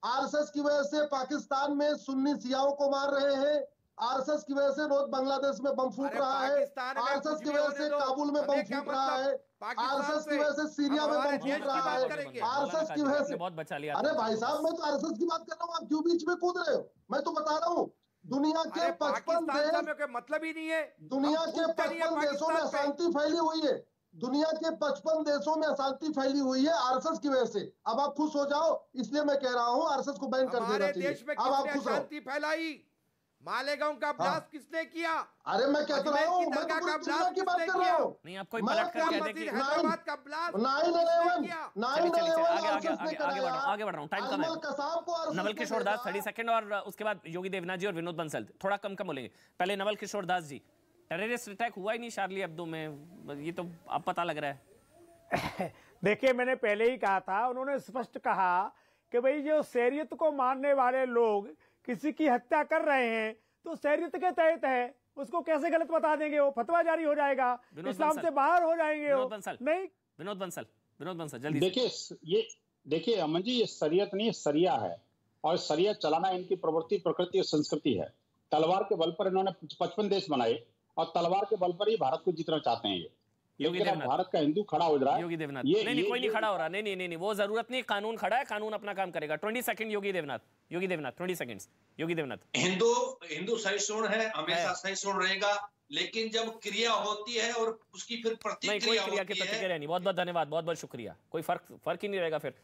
आरएसएस की वजह से पाकिस्तान में सुन्नी सियाओं को मार रहे हैं। आरएसएस की वजह से रोज बांग्लादेश में बम फूट रहा है, आरएसएस की वजह से काबुल में बम फूट रहा है, आरएसएस की वजह से सीरिया में बम फूट रहा है, आरएसएस की वजह से। बहुत बचा लिया। अरे भाई साहब, मैं तो आरएसएस की बात कर रहा हूँ, आप क्यों बीच में कूद रहे हो? मैं तो बता रहा हूँ, दुनिया के 55 देश, मतलब ही नहीं है, दुनिया के 55 देशों में अशांति फैली हुई है, दुनिया के 55 देशों में अशांति फैली हुई है आरएसएस की वजह से। अब आप खुश हो जाओ, इसलिए मैं कह रहा हूं आरएसएस को बैन कर देना चाहिए। देश में अब आप खुश अशांति फैलाई, मालेगांव का ब्लास्ट किसने किया? अरे मैं कहता रहा हूँ, मैं तो पूरी दुनिया की बात कर रहा हूँ। नहीं, आप कोई पलट कर कह देंगे हैदराबाद का ब्लास्ट 9/11 आगे बढ़ रहा हूँ, टाइम कम है। नवल किशोर दास 30 सेकंड, और उसके बाद योगी देवनाथ जी और विनोद बंसल, थोड़ा कम बोलेंगे। पहले नवल किशोर दास जी, टेररिस्ट अटैक हुआ ही नहीं शार्ली एब्दो में, ये तो अब पता लग रहा है। देखिए, मैंने पहले ही कहा था, उन्होंने स्पष्ट कहा कि भाई जो शरीयत को मानने वाले लोग किसी की हत्या कर रहे हैं तो शरीयत के तहत है, उसको कैसे गलत बता देंगे? वो फतवा जारी हो जाएगा, इस्लाम से बाहर हो जाएंगे वो। नहीं, विनोद बंसल जल्दी। देखिए अमन जी, ये शरीयत नहीं, सरिया है, और सरिया चलाना इनकी प्रवृत्ति, प्रकृति और संस्कृति है। तलवार के बल पर इन्होंने 55 देश बनाए, और तलवार के बल पर ही भारत को जीतना चाहते हैं ये। लेकिन अब भारत का हिंदू खड़ा हो रहा है। योगी देवनाथ नहीं, कोई नहीं खड़ा हो रहा। नहीं, वो जरूरत नहीं, कानून खड़ा है, कानून अपना काम करेगा। 20 सेकंड योगी देवनाथ 20 सेकंड्स। योगी देवनाथ, हिंदू सहिष्णु है, हमेशा सहिष्णु रहेगा, लेकिन जब क्रिया होती है और उसकी फिर प्रतिक्रिया होती है, प्रतिक्रिया नहीं। बहुत बहुत धन्यवाद, बहुत बहुत शुक्रिया। कोई फर्क ही नहीं रहेगा फिर।